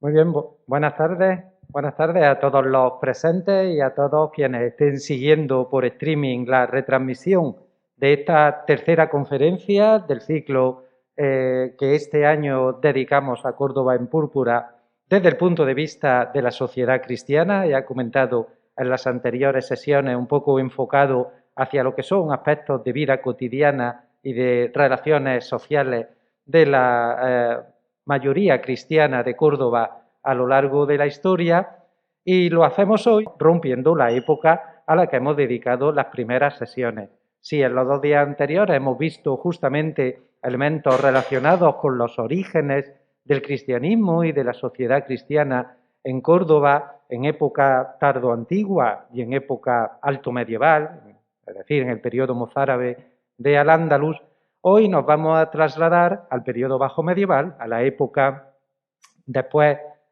Muy bien, buenas tardes. Buenas tardes a todos los presentes y a todos quienes estén siguiendo por streaming la retransmisión de esta tercera conferencia del ciclo que este año dedicamos a Córdoba en Púrpura desde el punto de vista de la sociedad cristiana. Ya he comentado en las anteriores sesiones un poco enfocado hacia lo que son aspectos de vida cotidiana y de relaciones sociales de la mayoría cristiana de Córdoba a lo largo de la historia, y lo hacemos hoy rompiendo la época a la que hemos dedicado las primeras sesiones. Sí, en los 2 días anteriores hemos visto justamente elementos relacionados con los orígenes del cristianismo y de la sociedad cristiana en Córdoba en época tardoantigua y en época alto medieval, es decir, en el periodo mozárabe de Al-Ándalus. Hoy nos vamos a trasladar al periodo bajo medieval, a la época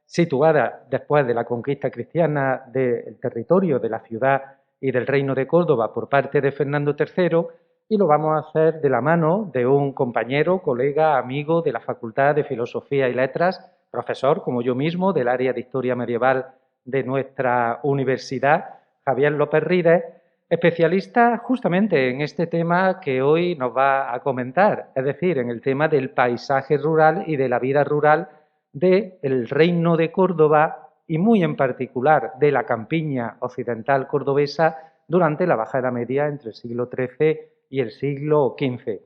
situada después de la conquista cristiana del territorio, de la ciudad y del reino de Córdoba por parte de Fernando III, y lo vamos a hacer de la mano de un compañero, colega, amigo de la Facultad de Filosofía y Letras, profesor, como yo mismo, del área de Historia Medieval de nuestra universidad, Javier López Rides, especialista justamente en este tema que hoy nos va a comentar, es decir, en el tema del paisaje rural y de la vida rural del Reino de Córdoba y muy en particular de la campiña occidental cordobesa durante la Baja Edad Media entre el siglo XIII y el siglo XV.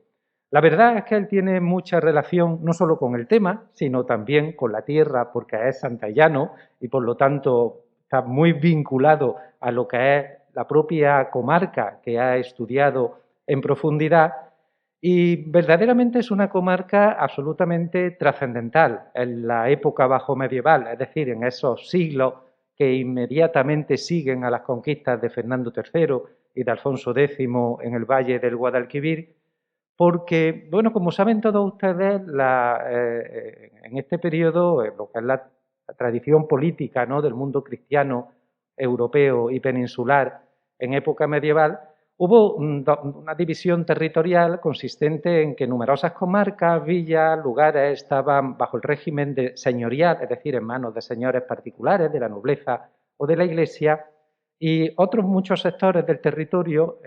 La verdad es que él tiene mucha relación no solo con el tema, sino también con la tierra, porque es santellano y por lo tanto está muy vinculado a lo que es la propia comarca que ha estudiado en profundidad, y verdaderamente es una comarca absolutamente trascendental en la época bajo medieval, es decir, en esos siglos que inmediatamente siguen a las conquistas de Fernando III y de Alfonso X en el Valle del Guadalquivir, porque, bueno, como saben todos ustedes, en este periodo, lo que es la tradición política, ¿no?, del mundo cristiano europeo y peninsular en época medieval, hubo una división territorial consistente en que numerosas comarcas, villas, lugares estaban bajo el régimen de señorial, es decir, en manos de señores particulares, de la nobleza o de la Iglesia, y otros muchos sectores del territorio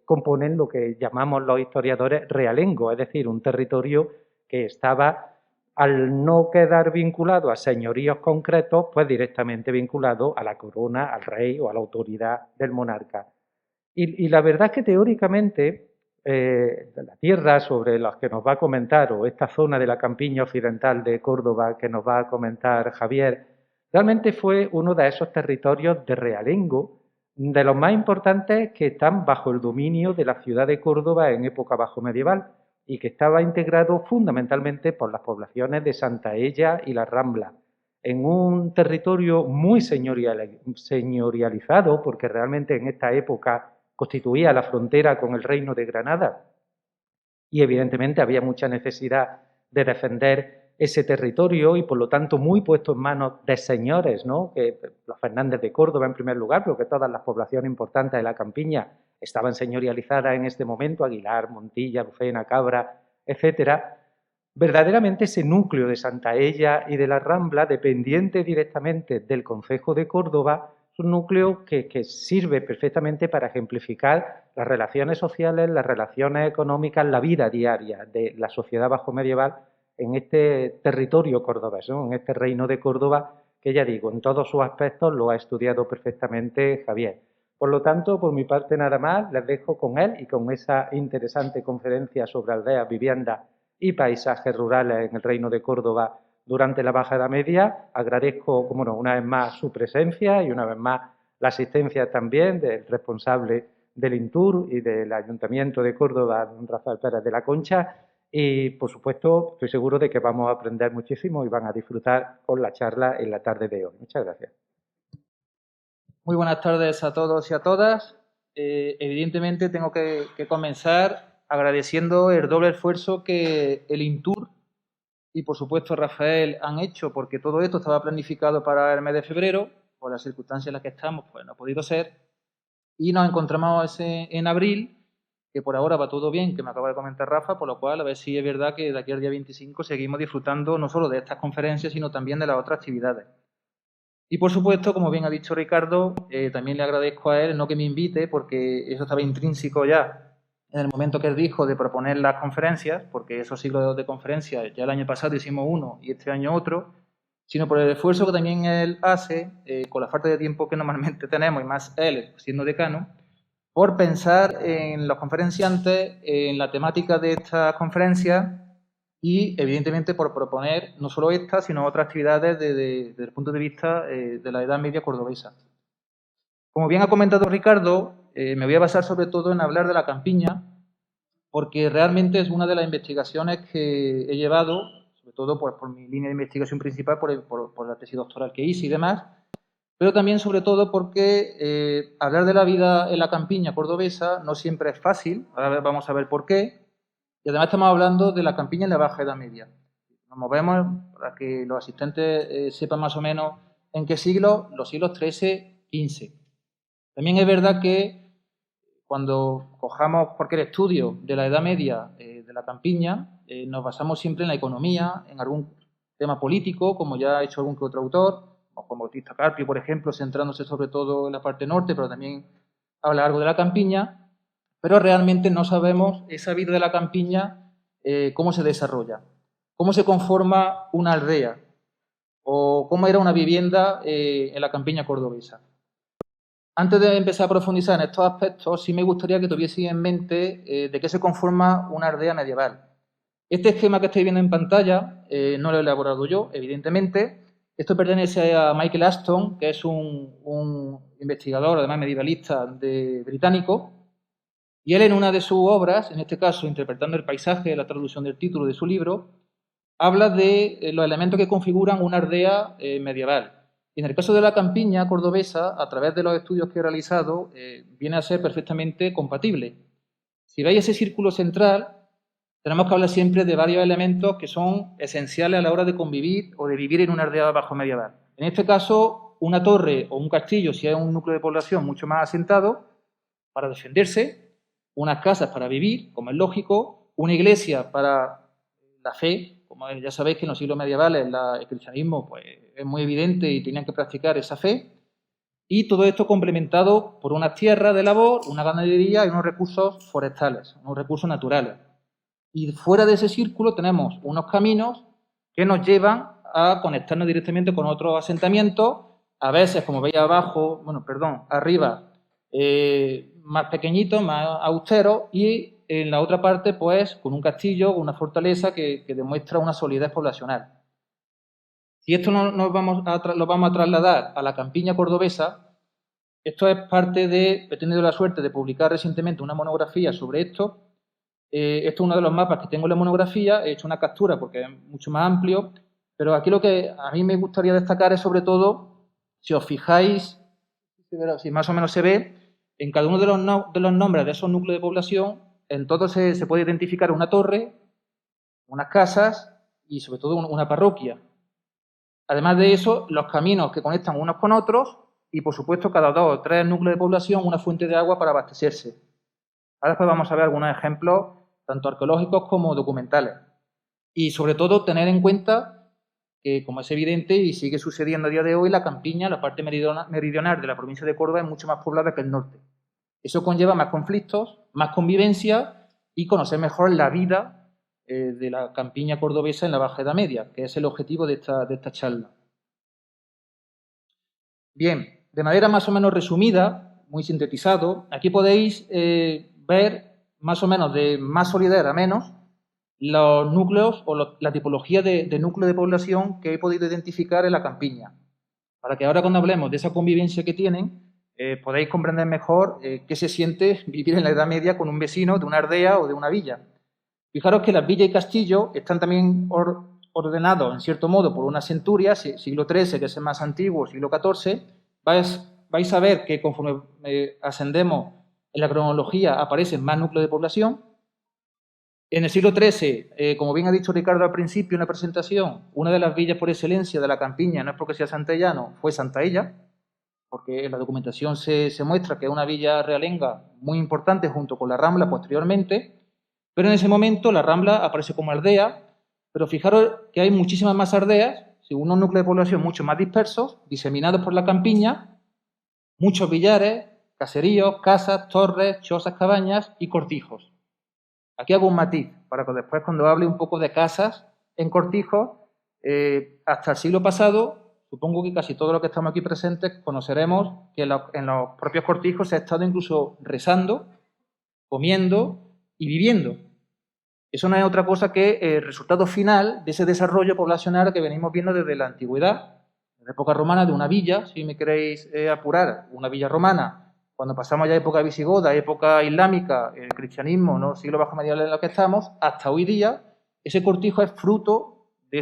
componen lo que llamamos los historiadores realengo, es decir, un territorio que estaba, al no quedar vinculado a señoríos concretos, pues directamente vinculado a la corona, al rey o a la autoridad del monarca. Y la verdad es que teóricamente la tierra sobre la que nos va a comentar, o esta zona de la campiña occidental de Córdoba que nos va a comentar Javier, realmente fue uno de esos territorios de realengo, de los más importantes que están bajo el dominio de la ciudad de Córdoba en época bajo medieval y que estaba integrado fundamentalmente por las poblaciones de Santaella y La Rambla, en un territorio muy señorializado, porque realmente en esta época constituía la frontera con el Reino de Granada y evidentemente había mucha necesidad de defender ese territorio y por lo tanto muy puesto en manos de señores, ¿no?, que los Fernández de Córdoba en primer lugar, pero que todas las poblaciones importantes de la campiña estaban señorializadas en este momento, Aguilar, Montilla, Lucena, Cabra, etcétera. Verdaderamente ese núcleo de Santaella y de la Rambla, dependiente directamente del Concejo de Córdoba, es un núcleo que sirve perfectamente para ejemplificar las relaciones sociales, las relaciones económicas, la vida diaria de la sociedad bajo medieval en este territorio cordobés, ¿no?, en este reino de Córdoba, que ya digo, en todos sus aspectos lo ha estudiado perfectamente Javier. Por lo tanto, por mi parte nada más, les dejo con él y con esa interesante conferencia sobre aldeas, viviendas y paisajes rurales en el Reino de Córdoba durante la Baja Edad Media. Agradezco, como no, una vez más su presencia y una vez más la asistencia también del responsable del INTUR y del Ayuntamiento de Córdoba, don Rafael Pérez de la Concha, y por supuesto estoy seguro de que vamos a aprender muchísimo y van a disfrutar con la charla en la tarde de hoy. Muchas gracias. Muy buenas tardes a todos y a todas. Evidentemente tengo que comenzar agradeciendo el doble esfuerzo que el INTUR y por supuesto Rafael han hecho, porque todo esto estaba planificado para el mes de febrero, por las circunstancias en las que estamos, pues no ha podido ser, y nos encontramos en abril, que por ahora va todo bien, que me acaba de comentar Rafa, por lo cual a ver si es verdad que de aquí al día 25 seguimos disfrutando no solo de estas conferencias, sino también de las otras actividades. Y por supuesto, como bien ha dicho Ricardo, también le agradezco a él no que me invite, porque eso estaba intrínseco ya en el momento que él dijo de proponer las conferencias, porque esos ciclos de conferencias ya el año pasado hicimos uno y este año otro, sino por el esfuerzo que también él hace, con la falta de tiempo que normalmente tenemos, y más él siendo decano, por pensar en los conferenciantes, en la temática de estas conferencias y, evidentemente, por proponer no solo estas, sino otras actividades desde el punto de vista de la Edad Media cordobesa. Como bien ha comentado Ricardo, me voy a basar sobre todo en hablar de la campiña, porque realmente es una de las investigaciones que he llevado, sobre todo pues, por mi línea de investigación principal, por la tesis doctoral que hice y demás, pero también sobre todo porque hablar de la vida en la campiña cordobesa no siempre es fácil, ahora vamos a ver por qué, y además estamos hablando de la campiña en la Baja Edad Media. Nos movemos, para que los asistentes sepan más o menos en qué siglo, los siglos XIII, XV. También es verdad que cuando cojamos cualquier estudio de la Edad Media de la campiña, nos basamos siempre en la economía, en algún tema político, como ya ha hecho algún que otro autor, como Bautista Carpio, por ejemplo, centrándose sobre todo en la parte norte, pero también habla algo de la campiña, pero realmente no sabemos esa vida de la campiña, cómo se desarrolla, cómo se conforma una aldea o cómo era una vivienda en la campiña cordobesa. Antes de empezar a profundizar en estos aspectos, sí me gustaría que tuvieseis en mente de qué se conforma una aldea medieval. Este esquema que estáis viendo en pantalla no lo he elaborado yo, evidentemente. Esto pertenece a Michael Aston, que es un investigador, además medievalista británico, y él en una de sus obras, en este caso Interpretando el paisaje, la traducción del título de su libro, habla de los elementos que configuran una aldea medieval. Y en el caso de la campiña cordobesa, a través de los estudios que he realizado, viene a ser perfectamente compatible. Si veis ese círculo central, tenemos que hablar siempre de varios elementos que son esenciales a la hora de convivir o de vivir en una aldea bajo medieval. En este caso, una torre o un castillo, si es un núcleo de población mucho más asentado, para defenderse, unas casas para vivir, como es lógico, una iglesia para la fe, como ya sabéis que en los siglos medievales el cristianismo pues, es muy evidente y tenían que practicar esa fe, y todo esto complementado por unas tierras de labor, una ganadería y unos recursos forestales, unos recursos naturales. Y fuera de ese círculo tenemos unos caminos que nos llevan a conectarnos directamente con otros asentamientos, a veces, como veis arriba, más pequeñitos, más austeros, y en la otra parte, pues, con un castillo, una fortaleza que demuestra una solidez poblacional. Si esto lo vamos a trasladar a la campiña cordobesa, esto es parte de, he tenido la suerte de publicar recientemente una monografía sobre esto. Esto es uno de los mapas que tengo en la monografía, he hecho una captura porque es mucho más amplio, pero aquí lo que a mí me gustaría destacar es sobre todo, si os fijáis, si más o menos se ve, en cada uno de los nombres de esos núcleos de población, en todos se puede identificar una torre, unas casas y sobre todo una parroquia. Además de eso, los caminos que conectan unos con otros y, por supuesto, cada 2 o 3 núcleos de población una fuente de agua para abastecerse. Ahora después vamos a ver algunos ejemplos, tanto arqueológicos como documentales. Y, sobre todo, tener en cuenta que, como es evidente y sigue sucediendo a día de hoy, la campiña, la parte meridional de la provincia de Córdoba, es mucho más poblada que el norte. Eso conlleva más conflictos, más convivencia y conocer mejor la vida de la campiña cordobesa en la Baja Edad Media, que es el objetivo de esta charla. Bien, de manera más o menos resumida, muy sintetizado, aquí podéis ver más o menos de más solidez a menos los núcleos o la tipología de núcleo de población que he podido identificar en la campiña, para que ahora cuando hablemos de esa convivencia que tienen, podáis comprender mejor qué se siente vivir en la Edad Media con un vecino de una aldea o de una villa. Fijaros que las villas y castillos están también ordenados, en cierto modo, por una centuria, siglo XIII, que es el más antiguo, siglo XIV. Vais a ver que conforme ascendemos en la cronología aparecen más núcleos de población. En el siglo XIII, como bien ha dicho Ricardo al principio en la presentación, una de las villas por excelencia de la campiña, no es porque sea santellano, fue Santaella, porque en la documentación se muestra que es una villa realenga muy importante junto con la Rambla posteriormente, pero en ese momento la Rambla aparece como aldea, pero fijaros que hay muchísimas más aldeas, según unos núcleos de población mucho más dispersos, diseminados por la campiña, muchos villares, caseríos, casas, torres, chozas, cabañas y cortijos. Aquí hago un matiz, para que después cuando hable un poco de casas en cortijos, hasta el siglo pasado, supongo que casi todos los que estamos aquí presentes conoceremos que en los propios cortijos se ha estado incluso rezando, comiendo y viviendo. Eso no es otra cosa que el resultado final de ese desarrollo poblacional que venimos viendo desde la antigüedad, en la época romana, de una villa, si me queréis apurar, una villa romana, cuando pasamos ya a época visigoda, época islámica, el cristianismo, ¿no? Siglo bajo medieval en lo que estamos, hasta hoy día, ese cortijo es fruto de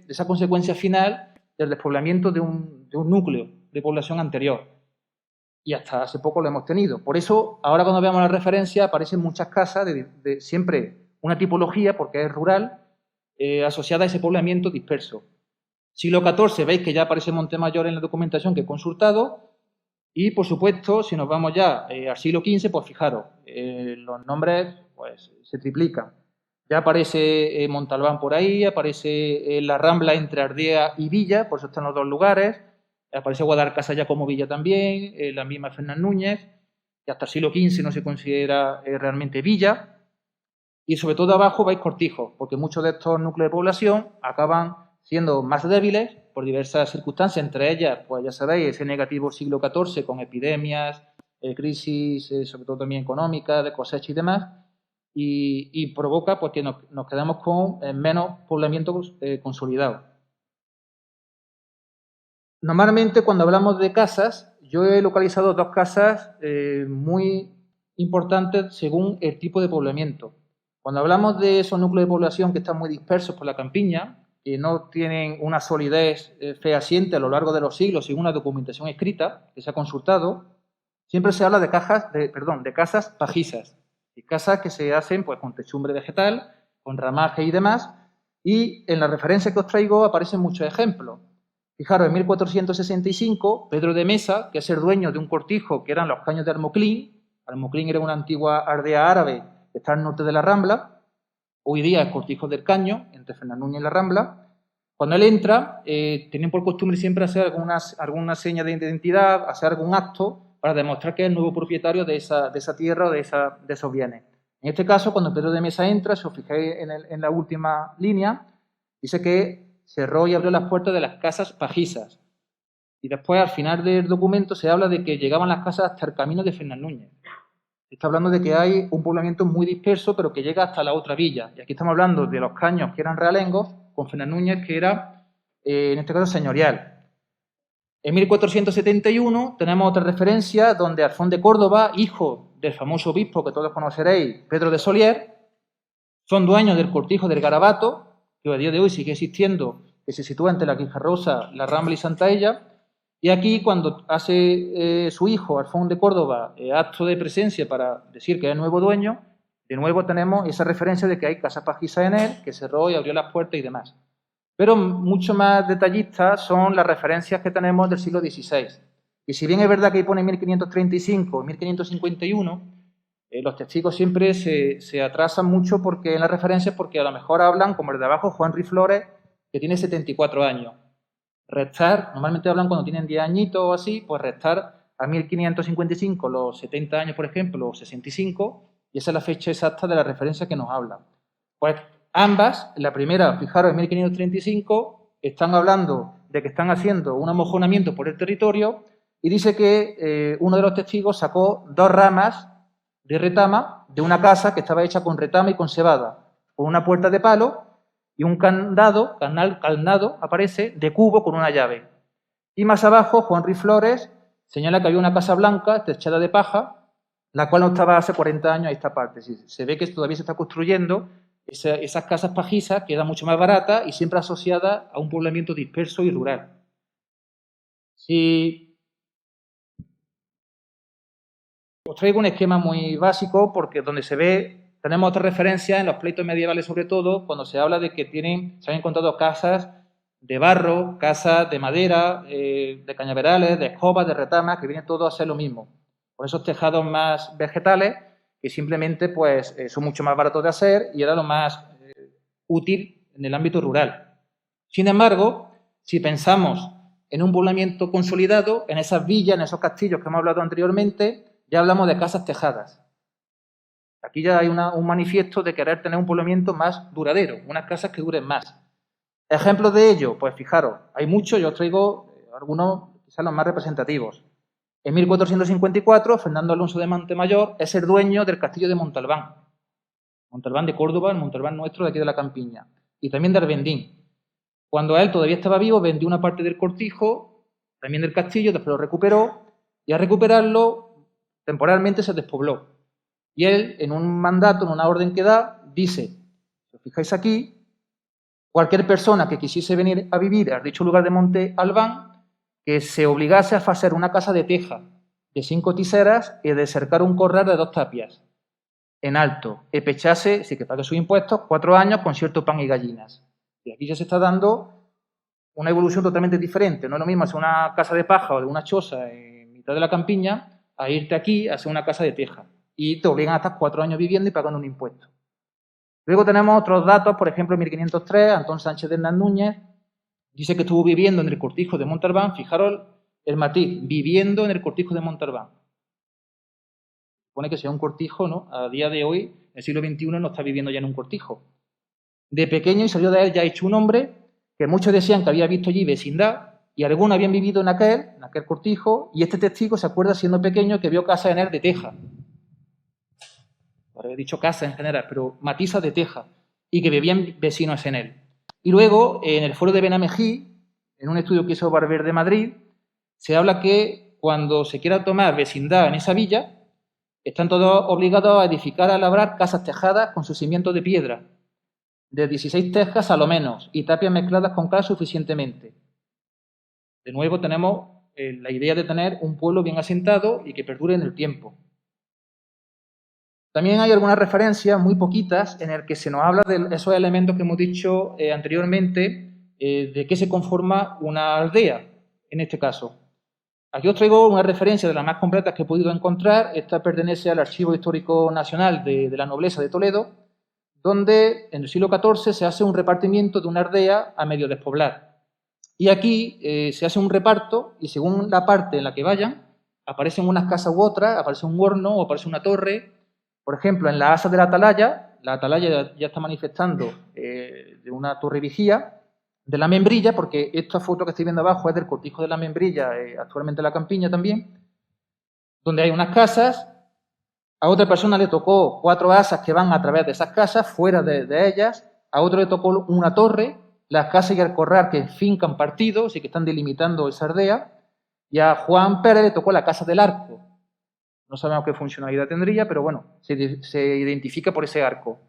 esa consecuencia final del despoblamiento de un núcleo de población anterior. Y hasta hace poco lo hemos tenido. Por eso, ahora cuando veamos la referencia, aparecen muchas casas de siempre una tipología, porque es rural, asociada a ese poblamiento disperso. Siglo XIV, veis que ya aparece Montemayor en la documentación que he consultado, y por supuesto, si nos vamos ya al siglo XV, pues fijaros, los nombres pues, se triplican. Ya aparece Montalbán por ahí, aparece la Rambla entre Ardea y Villa, por eso están los dos lugares, aparece Guadalcasa ya como Villa también, la misma Fernán Núñez, que hasta el siglo XV no se considera realmente villa. Y sobre todo abajo vais cortijos, porque muchos de estos núcleos de población acaban siendo más débiles por diversas circunstancias, entre ellas, pues ya sabéis, ese negativo siglo XIV con epidemias, crisis, sobre todo también económicas, de cosecha y demás, y provoca pues, que nos quedamos con menos poblamientos consolidados. Normalmente, cuando hablamos de casas, yo he localizado dos casas muy importantes según el tipo de poblamiento. Cuando hablamos de esos núcleos de población que están muy dispersos por la campiña, que no tienen una solidez fehaciente a lo largo de los siglos según una documentación escrita que se ha consultado, siempre se habla de casas pajizas, y casas que se hacen pues, con techumbre vegetal, con ramaje y demás, y en la referencia que os traigo aparecen muchos ejemplos. Fijaros, en 1465, Pedro de Mesa, que es el dueño de un cortijo que eran los Caños de Almoclín, Almoclín era una antigua aldea árabe que está al norte de la Rambla, hoy día es Cortijo del Caño, entre Fernán Núñez y la Rambla. Cuando él entra, tenían por costumbre siempre hacer alguna seña de identidad, hacer algún acto para demostrar que es el nuevo propietario de esa tierra o de esos bienes. En este caso, cuando Pedro de Mesa entra, si os fijáis en la última línea, dice que cerró y abrió las puertas de las casas pajizas. Y después, al final del documento, se habla de que llegaban las casas hasta el camino de Fernán Núñez. Está hablando de que hay un poblamiento muy disperso, pero que llega hasta la otra villa. Y aquí estamos hablando de los Caños, que eran realengos, con Fernán Núñez, que era, en este caso, señorial. En 1471 tenemos otra referencia donde Alfón de Córdoba, hijo del famoso obispo que todos conoceréis, Pedro de Solier, son dueños del cortijo del Garabato, que a día de hoy sigue existiendo, que se sitúa entre la Quijarrosa, la Rambla y Santa Ella. Y aquí, cuando hace su hijo, Alfón de Córdoba, acto de presencia para decir que es el nuevo dueño, de nuevo tenemos esa referencia de que hay casas pajizas en él, que cerró y abrió las puertas y demás. Pero mucho más detallistas son las referencias que tenemos del siglo XVI. Y si bien es verdad que ahí pone 1535 y 1551, los testigos siempre se atrasan mucho porque en las referencias, porque a lo mejor hablan, como el de abajo, Juan Ruiz Flores, que tiene 74 años. Restar, normalmente hablan cuando tienen 10 añitos o así, pues restar a 1555 los 70 años, por ejemplo, o 65, y esa es la fecha exacta de la referencia que nos habla. Pues ambas, la primera, fijaros, en 1535, están hablando de que están haciendo un amojonamiento por el territorio y dice que uno de los testigos sacó 2 ramas de retama de una casa que estaba hecha con retama y con cebada, con una puerta de palo y un candado aparece de cubo con una llave. Y más abajo, Juan Ruiz Flores señala que había una casa blanca techada de paja, la cual no estaba hace 40 años a esta parte. Se ve que todavía se está construyendo esas casas pajizas, que eran mucho más baratas y siempre asociadas a un poblamiento disperso y rural. Si os traigo un esquema muy básico, porque donde se ve... Tenemos otra referencia en los pleitos medievales, sobre todo, cuando se habla de que se han encontrado casas de barro, casas de madera, de cañaverales, de escobas, de retamas, que viene todo a ser lo mismo. Por esos tejados más vegetales que simplemente pues, son mucho más baratos de hacer y era lo más útil en el ámbito rural. Sin embargo, si pensamos en un poblamiento consolidado, en esas villas, en esos castillos que hemos hablado anteriormente, ya hablamos de casas tejadas. Aquí ya hay un manifiesto de querer tener un poblamiento más duradero, unas casas que duren más. Ejemplos de ello, pues fijaros, hay muchos, yo os traigo algunos, quizás los más representativos. En 1454, Fernando Alonso de Montemayor es el dueño del castillo de Montalbán. Montalbán de Córdoba, el Montalbán nuestro de aquí de la Campiña. Y también de Arvendín. Cuando él todavía estaba vivo, vendió una parte del cortijo, también del castillo, después lo recuperó, y al recuperarlo, temporalmente se despobló. Y él, en un mandato, en una orden que da, dice, si os fijáis aquí, cualquier persona que quisiese venir a vivir a dicho lugar de Monte Albán, que se obligase a hacer una casa de teja de 5 tiseras y de cercar un corral de 2 tapias en alto, y pechase, sí que pague sus impuestos, 4 años con cierto pan y gallinas. Y aquí ya se está dando una evolución totalmente diferente. No es lo mismo hacer una casa de paja o de una choza en mitad de la campiña a irte aquí a hacer una casa de teja. Y te obligan a estar 4 años viviendo y pagando un impuesto. Luego tenemos otros datos, por ejemplo, en 1503, Antón Sánchez de Hernán Núñez dice que estuvo viviendo en el cortijo de Montalbán. Fijaros el matiz, viviendo en el cortijo de Montalbán. Supone que sea un cortijo, ¿no? A día de hoy, en el siglo XXI, no está viviendo ya en un cortijo. De pequeño y salió de él ya hecho un hombre, que muchos decían que había visto allí vecindad, y algunos habían vivido en aquel cortijo, y este testigo se acuerda, siendo pequeño, que vio casas en él de teja. Ahora he dicho casa en general, pero matizas de teja, y que vivían vecinos en él. Y luego, en el foro de Benamejí, en un estudio que hizo Barber de Madrid, se habla que cuando se quiera tomar vecindad en esa villa, están todos obligados a edificar, a labrar casas tejadas con sus cimientos de piedra, de 16 tejas a lo menos, y tapias mezcladas con cal suficientemente. De nuevo tenemos la idea de tener un pueblo bien asentado y que perdure en el tiempo. También hay algunas referencias, muy poquitas, en el que se nos habla de esos elementos que hemos dicho anteriormente, de qué se conforma una aldea, en este caso. Aquí os traigo una referencia de las más completas que he podido encontrar. Esta pertenece al Archivo Histórico Nacional de la Nobleza de Toledo, donde en el siglo XIV se hace un repartimiento de una aldea a medio despoblar. Y aquí se hace un reparto y según la parte en la que vayan, aparecen unas casas u otras, aparece un horno o aparece una torre. Por ejemplo, en la asa de la atalaya ya está manifestando de una torre vigía, de la Membrilla, porque esta foto que estoy viendo abajo es del cortijo de la Membrilla, actualmente la Campiña también, donde hay unas casas. A otra persona le tocó 4 asas que van a través de esas casas, fuera de ellas. A otro le tocó una torre, las casas y el corral que fincan partidos y que están delimitando esa aldea. Y a Juan Pérez le tocó la casa del arco. No sabemos qué funcionalidad tendría, pero bueno, se identifica por ese arco.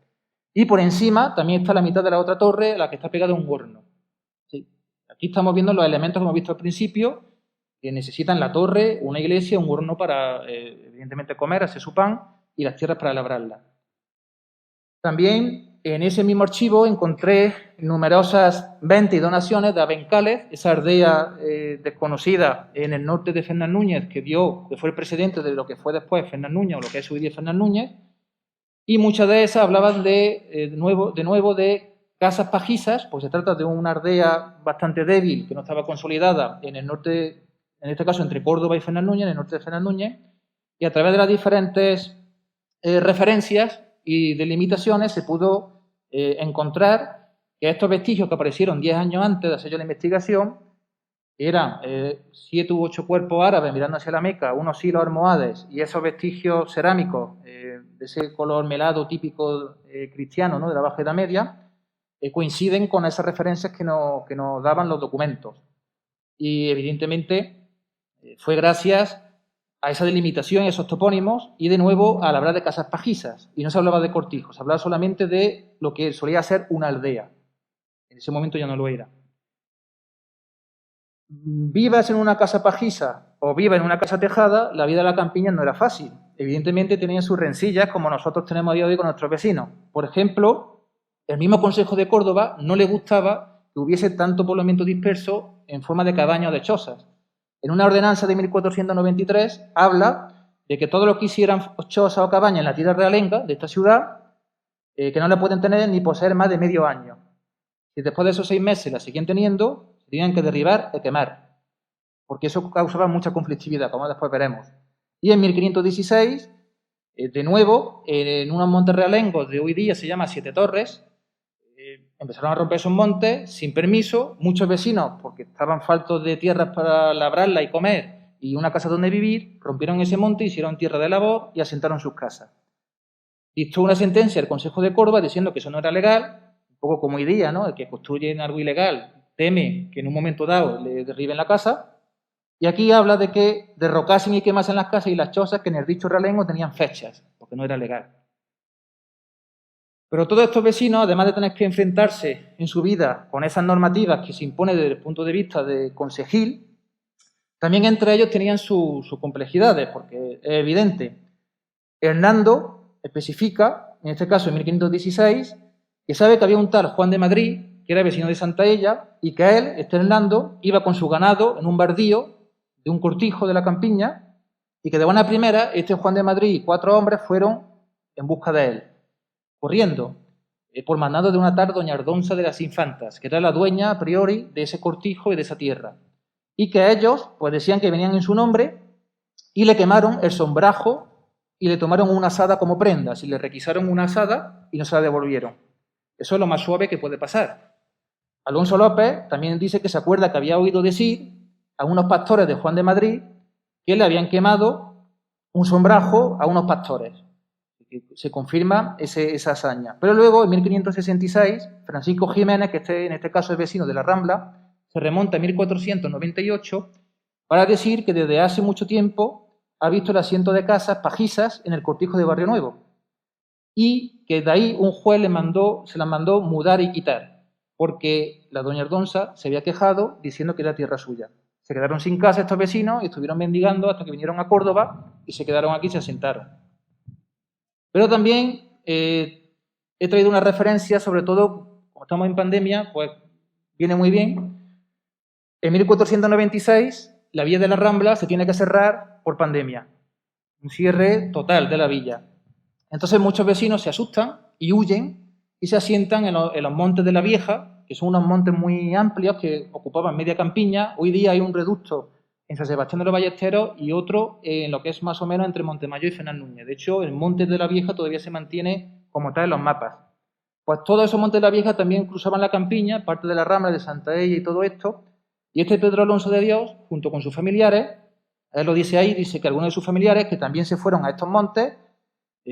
Y por encima también está la mitad de la otra torre, la que está pegada a un horno. Sí. Aquí estamos viendo los elementos que hemos visto al principio, que necesitan la torre, una iglesia, un horno para, evidentemente, comer, hacer su pan, y las tierras para labrarlas. También en ese mismo archivo encontré numerosas ventas y donaciones de Abencales, esa aldea desconocida en el norte de Fernán Núñez, que fue el precedente de lo que fue después Fernán Núñez, o lo que es hoy día Fernán Núñez, y muchas de esas hablaban de nuevo de casas pajizas, pues se trata de una aldea bastante débil, que no estaba consolidada en el norte, en este caso entre Córdoba y Fernán Núñez, en el norte de Fernán Núñez, y a través de las diferentes referencias y delimitaciones se pudo encontrar que estos vestigios que aparecieron 10 años antes de hacer yo la investigación eran 7 u 8 cuerpos árabes mirando hacia la Meca, unos hilos almohades y esos vestigios cerámicos de ese color melado típico cristiano, ¿no?, de la Baja Edad Media, coinciden con esas referencias que nos daban los documentos. Y evidentemente fue gracias a esa delimitación, a esos topónimos, y de nuevo al hablar de casas pajizas. Y no se hablaba de cortijos, se hablaba solamente de lo que solía ser una aldea. En ese momento ya no lo era. Vivas en una casa pajiza o viva en una casa tejada, la vida de la campiña no era fácil. Evidentemente tenían sus rencillas, como nosotros tenemos a día de hoy con nuestros vecinos. Por ejemplo, el mismo Consejo de Córdoba no le gustaba que hubiese tanto poblamiento disperso en forma de cabañas o de chozas. En una ordenanza de 1493 habla de que todo lo que hicieran chozas o cabañas en la tierra realenga de esta ciudad, que no la pueden tener ni poseer más de medio año. Si después de esos 6 meses la siguen teniendo, se tenían que derribar y quemar, porque eso causaba mucha conflictividad, como después veremos. Y en 1516, de nuevo, en unos montes realengos de hoy día se llama Siete Torres, empezaron a romper esos montes sin permiso. Muchos vecinos, porque estaban faltos de tierras para labrarla y comer y una casa donde vivir, rompieron ese monte, hicieron tierra de labor y asentaron sus casas. Dictó una sentencia el Consejo de Córdoba diciendo que eso no era legal, un poco como hoy día, ¿no? El que construye en algo ilegal teme que en un momento dado le derriben la casa. Y aquí habla de que derrocasen y quemasen las casas y las chozas que en el dicho realengo tenían fechas, porque no era legal. Pero todos estos vecinos, además de tener que enfrentarse en su vida con esas normativas que se imponen desde el punto de vista de concejil, también entre ellos tenían sus complejidades, porque es evidente. Hernando especifica, en este caso en 1516, que sabe que había un tal Juan de Madrid, que era vecino de Santaella, y que él, este Hernando, iba con su ganado en un bardío de un cortijo de la campiña, y que de buena primera este Juan de Madrid y 4 hombres fueron en busca de él, corriendo, por mandado de una tal doña Ardonza de las Infantas, que era la dueña a priori de ese cortijo y de esa tierra, y que ellos pues decían que venían en su nombre y le quemaron el sombrajo y le tomaron una asada como prendas y le requisaron una asada y no se la devolvieron. Eso es lo más suave que puede pasar. Alonso López también dice que se acuerda que había oído decir a unos pastores de Juan de Madrid que le habían quemado un sombrajo a unos pastores. Se confirma esa hazaña. Pero luego, en 1566, Francisco Jiménez, que en este caso es vecino de la Rambla, se remonta a 1498 para decir que desde hace mucho tiempo ha visto el asiento de casas pajizas en el cortijo de Barrio Nuevo y que de ahí un juez se las mandó mudar y quitar, porque la doña Ardonza se había quejado diciendo que era tierra suya. Se quedaron sin casa estos vecinos y estuvieron mendigando hasta que vinieron a Córdoba y se quedaron aquí y se asentaron. Pero también he traído una referencia, sobre todo, como estamos en pandemia, pues viene muy bien. En 1496, la villa de la Rambla se tiene que cerrar por pandemia. Un cierre total de la villa. Entonces muchos vecinos se asustan y huyen y se asientan en los montes de la Vieja, que son unos montes muy amplios que ocupaban media campiña. Hoy día hay un reducto en San Sebastián de los Ballesteros y otro en lo que es más o menos entre Montemayor y Fernán Núñez. De hecho, el monte de la Vieja todavía se mantiene como tal en los mapas. Pues todos esos montes de la Vieja también cruzaban la campiña, parte de la Rambla de Santaella y todo esto. Y este Pedro Alonso de Dios, junto con sus familiares, él lo dice ahí, dice que algunos de sus familiares, que también se fueron a estos montes,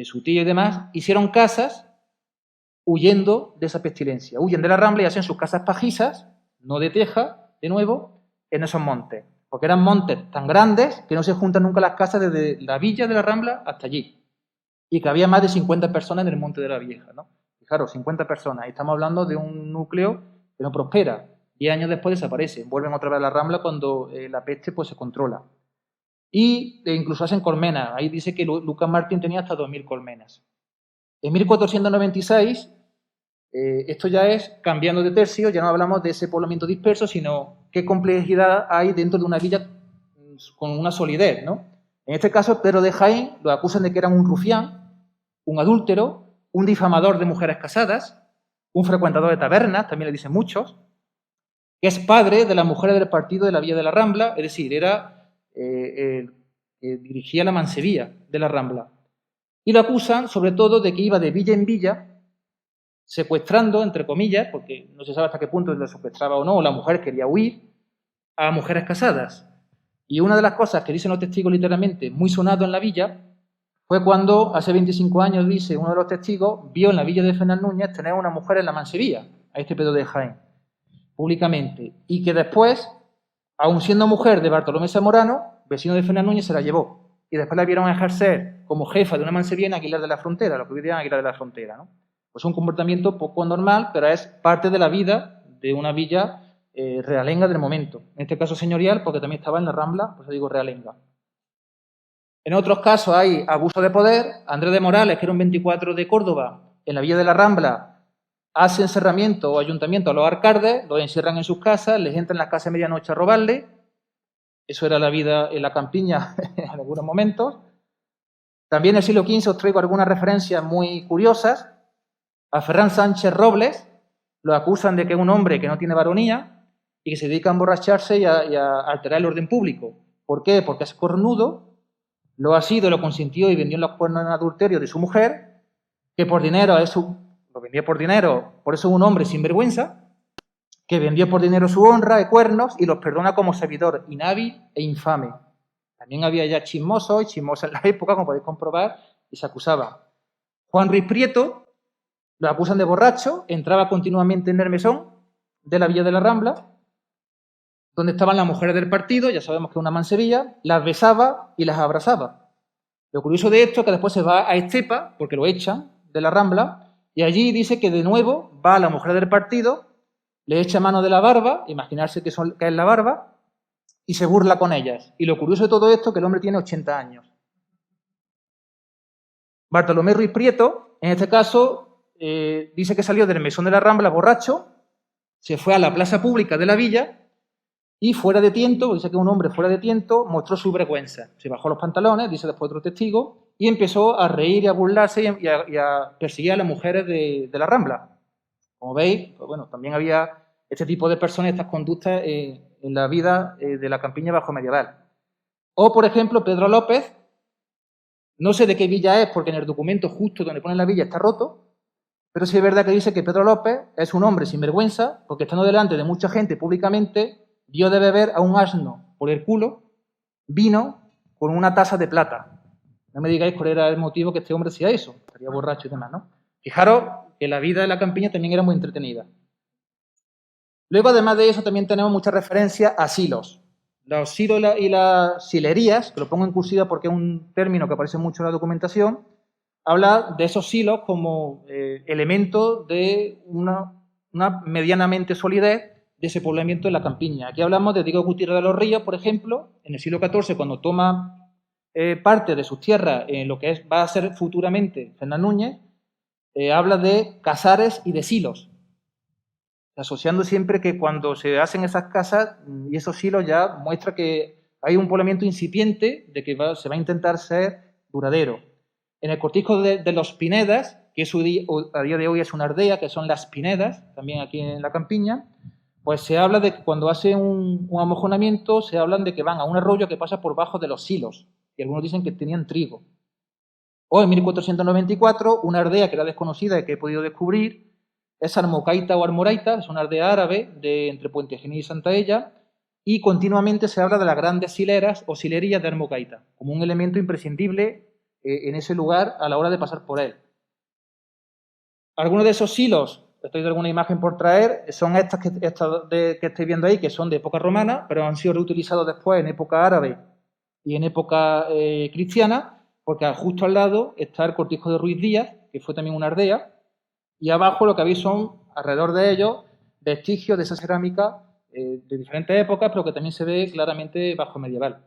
su tío y demás, hicieron casas huyendo de esa pestilencia. Huyen de la Rambla y hacen sus casas pajizas, no de teja, de nuevo, en esos montes. Porque eran montes tan grandes que no se juntan nunca las casas desde la villa de la Rambla hasta allí. Y que había más de 50 personas en el Monte de la Vieja, ¿no? Fijaros, 50 personas. Y estamos hablando de un núcleo que no prospera. 10 años después desaparece. Vuelven otra vez a la Rambla cuando la peste pues, se controla. Y incluso hacen colmenas. Ahí dice que Lucas Martín tenía hasta 2.000 colmenas. En 1496, esto ya es cambiando de tercio, ya no hablamos de ese poblamiento disperso, sino qué complejidad hay dentro de una villa con una solidez, ¿no? En este caso, Pedro de Jaén lo acusan de que era un rufián, un adúltero, un difamador de mujeres casadas, un frecuentador de tabernas, también le dicen muchos, que es padre de las mujeres del partido de la Villa de la Rambla, es decir, era que dirigía la mancebía de la Rambla. Y lo acusan, sobre todo, de que iba de villa en villa, secuestrando, entre comillas, porque no se sabe hasta qué punto le secuestraba o no, o la mujer quería huir, a mujeres casadas. Y una de las cosas que dicen los testigos literalmente, muy sonado en la villa, fue cuando, hace 25 años, dice uno de los testigos, vio en la villa de Fernán Núñez tener a una mujer en la mancebía, a este Pedro de Jaén, públicamente. Y que después, aun siendo mujer de Bartolomé Zamorano, vecino de Fernán Núñez, se la llevó. Y después la vieron ejercer como jefa de una mancebía en Aguilar de la Frontera, lo que hoy día es Aguilar de la Frontera, ¿no? Pues un comportamiento poco normal, pero es parte de la vida de una villa realenga del momento. En este caso señorial, porque también estaba en la Rambla, por eso digo realenga. En otros casos hay abuso de poder. Andrés de Morales, que era un 24 de Córdoba, en la villa de la Rambla, hace encerramiento o ayuntamiento a los alcaldes, los encierran en sus casas, les entran en las casas a medianoche a robarles. Eso era la vida en la campiña en algunos momentos. También en el siglo XV os traigo algunas referencias muy curiosas. A Ferran Sánchez Robles lo acusan de que es un hombre que no tiene varonía y que se dedica a emborracharse y a alterar el orden público. ¿Por qué? Porque es cornudo, lo ha sido, lo consintió y vendió en los cuernos en adulterio de su mujer, que por dinero lo vendía por dinero, por eso es un hombre sin vergüenza, que vendió por dinero su honra de cuernos y los perdona como servidor inhábil e infame. También había ya chismosos y chismosas en la época, como podéis comprobar, y se acusaban. Juan Ruiz Prieto lo acusan de borracho, entraba continuamente en el mesón de la Villa de la Rambla, donde estaban las mujeres del partido, ya sabemos que es una mansevilla, las besaba y las abrazaba. Lo curioso de esto es que después se va a Estepa, porque lo echan de la Rambla, y allí dice que de nuevo va a la mujer del partido, le echa mano de la barba, imaginarse que es la barba, y se burla con ellas. Y lo curioso de todo esto es que el hombre tiene 80 años. Bartolomé Ruiz Prieto, en este caso, dice que salió del mesón de la Rambla borracho, se fue a la plaza pública de la villa y fuera de tiento, dice que un hombre fuera de tiento, mostró su vergüenza. Se bajó los pantalones, dice después otro testigo, y empezó a reír y a burlarse y a perseguir a las mujeres de la Rambla. Como veis, pues bueno, también había este tipo de personas, estas conductas en la vida de la campiña bajo medieval. O, por ejemplo, Pedro López, no sé de qué villa es, porque en el documento justo donde pone la villa está roto, pero sí es verdad que dice que Pedro López es un hombre sin vergüenza, porque estando delante de mucha gente públicamente, dio de beber a un asno por el culo vino con una taza de plata. No me digáis cuál era el motivo que este hombre hacía eso, estaría borracho y demás, ¿no? Fijaros que la vida de la campiña también era muy entretenida. Luego, además de eso, también tenemos muchas referencias a silos. Los silos y las silerías, que lo pongo en cursiva porque es un término que aparece mucho en la documentación, habla de esos silos como elemento de una medianamente solidez de ese poblamiento en la campiña. Aquí hablamos de Diego Gutiérrez de los Ríos, por ejemplo, en el siglo XIV, cuando toma parte de sus tierras en lo que va a ser futuramente Fernán Núñez, habla de casares y de silos, asociando siempre que cuando se hacen esas casas y esos silos ya muestra que hay un poblamiento incipiente de que se va a intentar ser duradero. En el cortijo de los Pinedas, que a día de hoy es una aldea, que son las Pinedas, también aquí en la campiña, pues se habla de que cuando hacen un amojonamiento, se hablan de que van a un arroyo que pasa por bajo de los silos, y algunos dicen que tenían trigo. O en 1494, una aldea que era desconocida y que he podido descubrir, es Armocaita o Armoraita, es una aldea árabe entre Puente Genil y Santa Ella, y continuamente se habla de las grandes sileras o silerías de Armocaita, como un elemento imprescindible en ese lugar a la hora de pasar por él. Algunos de esos silos, estoy de alguna imagen por traer, son estas que estáis viendo ahí, que son de época romana, pero han sido reutilizados después en época árabe y en época cristiana, porque justo al lado está el cortijo de Ruiz Díaz, que fue también una aldea, y abajo lo que veis son, alrededor de ellos, vestigios de esa cerámica de diferentes épocas, pero que también se ve claramente bajo medieval.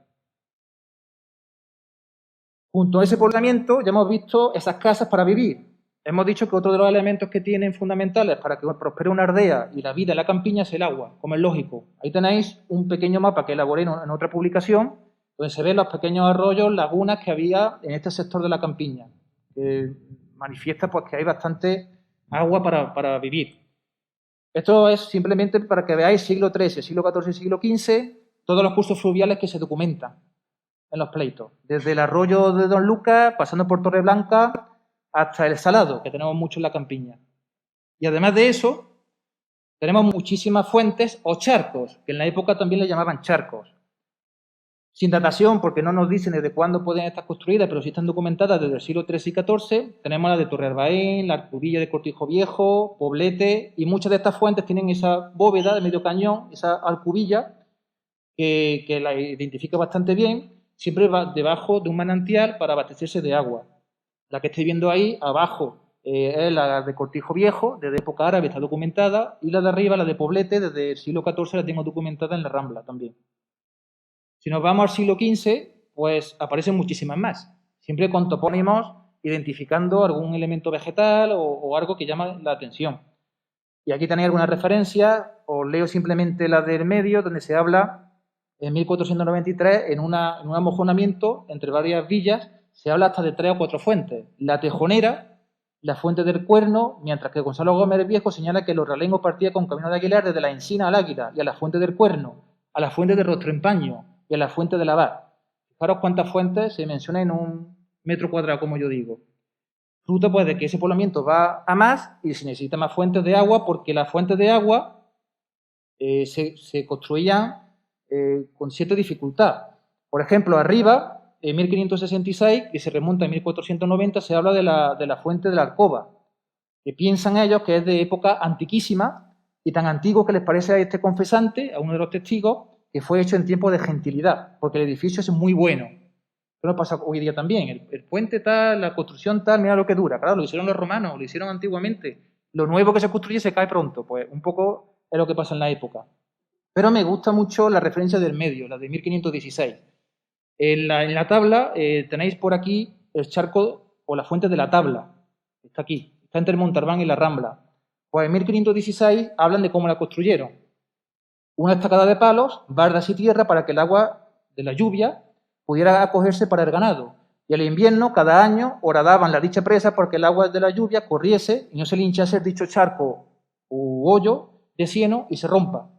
Junto a ese poblamiento ya hemos visto esas casas para vivir. Hemos dicho que otro de los elementos que tienen fundamentales para que prospere una aldea y la vida en la campiña es el agua, como es lógico. Ahí tenéis un pequeño mapa que elaboré en otra publicación, donde se ven los pequeños arroyos, lagunas que había en este sector de la campiña, que manifiesta pues, que hay bastante agua para vivir. Esto es simplemente para que veáis siglo XIII, siglo XIV y siglo XV, todos los cursos fluviales que se documentan en los pleitos. Desde el arroyo de Don Lucas, pasando por Torreblanca, hasta el Salado, que tenemos mucho en la campiña. Y además de eso, tenemos muchísimas fuentes o charcos, que en la época también le llamaban charcos. Sin datación, porque no nos dicen desde cuándo pueden estar construidas, pero sí están documentadas desde el siglo XIII y XIV. Tenemos la de Torrealbaén, la Alcubilla de Cortijo Viejo, Poblete, y muchas de estas fuentes tienen esa bóveda de medio cañón, esa alcubilla, que la identifica bastante bien, siempre va debajo de un manantial para abastecerse de agua. La que estáis viendo ahí, abajo, es la de Cortijo Viejo, desde época árabe está documentada, y la de arriba, la de Poblete, desde el siglo XIV la tengo documentada en la Rambla también. Si nos vamos al siglo XV, pues aparecen muchísimas más, siempre con topónimos identificando algún elemento vegetal o algo que llama la atención. Y aquí tenéis algunas referencias, os leo simplemente la del medio, donde se habla en 1493, en un amojonamiento entre varias villas, se habla hasta de 3 o 4 fuentes. La Tejonera, la Fuente del Cuerno, mientras que Gonzalo Gómez el Viejo señala que los realengos partían con camino de Aguilar desde la Encina al Águila y a la Fuente del Cuerno, a la Fuente de Rostroempaño y a la Fuente del Abad. Fijaros cuántas fuentes se mencionan en un metro cuadrado, como yo digo. Fruto pues de que ese poblamiento va a más y se necesita más fuentes de agua, porque las fuentes de agua se construían con cierta dificultad. Por ejemplo, arriba, en 1566, que se remonta a 1490, se habla de la fuente de la Alcoba, que piensan ellos que es de época antiquísima y tan antiguo que les parece a este confesante, a uno de los testigos, que fue hecho en tiempo de gentilidad, porque el edificio es muy bueno. Pero pasa hoy día también. El puente tal, la construcción tal, mira lo que dura. Claro, lo hicieron los romanos, lo hicieron antiguamente. Lo nuevo que se construye se cae pronto. Pues un poco es lo que pasa en la época. Pero me gusta mucho la referencia del medio, la de 1516. En la tabla tenéis por aquí el charco o la fuente de la Tabla. Está aquí. Está entre el Montalbán y la Rambla. Pues en 1516 hablan de cómo la construyeron. Una estacada de palos, bardas y tierra para que el agua de la lluvia pudiera acogerse para el ganado. Y al invierno, cada año, horadaban la dicha presa porque el agua de la lluvia corriese y no se le hinchase el dicho charco u hoyo de cieno y se rompa.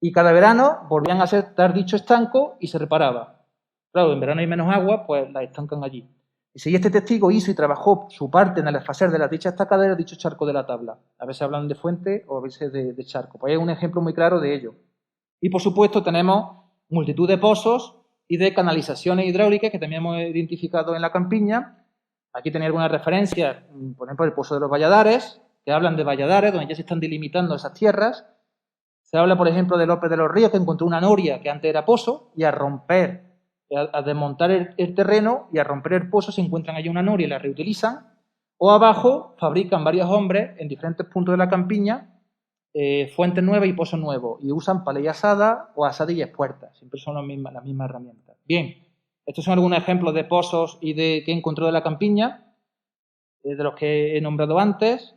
Y cada verano volvían a dar dicho estanco y se reparaba. Claro, en verano hay menos agua, pues la estancan allí. Y si este testigo hizo y trabajó su parte en el desfaser de la dicha estacada, era dicho charco de la Tabla. A veces hablan de fuente o a veces de charco. Pues es un ejemplo muy claro de ello. Y por supuesto tenemos multitud de pozos y de canalizaciones hidráulicas que también hemos identificado en la campiña. Aquí tenéis algunas referencias, por ejemplo, el Pozo de los Valladares, que hablan de Valladares, donde ya se están delimitando esas tierras. Se habla, por ejemplo, de López de los Ríos, que encontró una noria que antes era pozo, y a romper, a desmontar el terreno y a romper el pozo, se encuentran allí una noria y la reutilizan. O abajo fabrican varios hombres en diferentes puntos de la campiña fuentes nuevas y pozos nuevos, y usan palilla asada o asada y espuerta. Siempre son las mismas herramientas. Bien, estos son algunos ejemplos de pozos y de que encontró de la campiña, de los que he nombrado antes.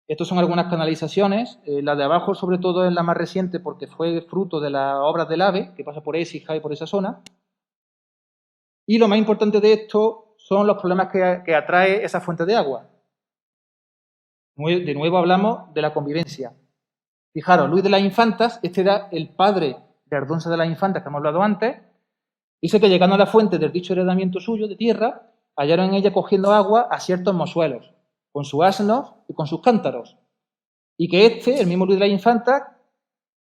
Estos son algunas canalizaciones. La de abajo, sobre todo, es la más reciente porque fue fruto de las obras del AVE, que pasa por Écija y por esa zona. Y lo más importante de esto son los problemas que atrae esa fuente de agua. De nuevo hablamos de la convivencia. Fijaros, Luis de las Infantas, este era el padre de Ardonza de las Infantas que hemos hablado antes, dice que llegando a la fuente del dicho heredamiento suyo de tierra, hallaron en ella cogiendo agua a ciertos mozuelos, con sus asnos y con sus cántaros. Y que el mismo Luis de las Infantas,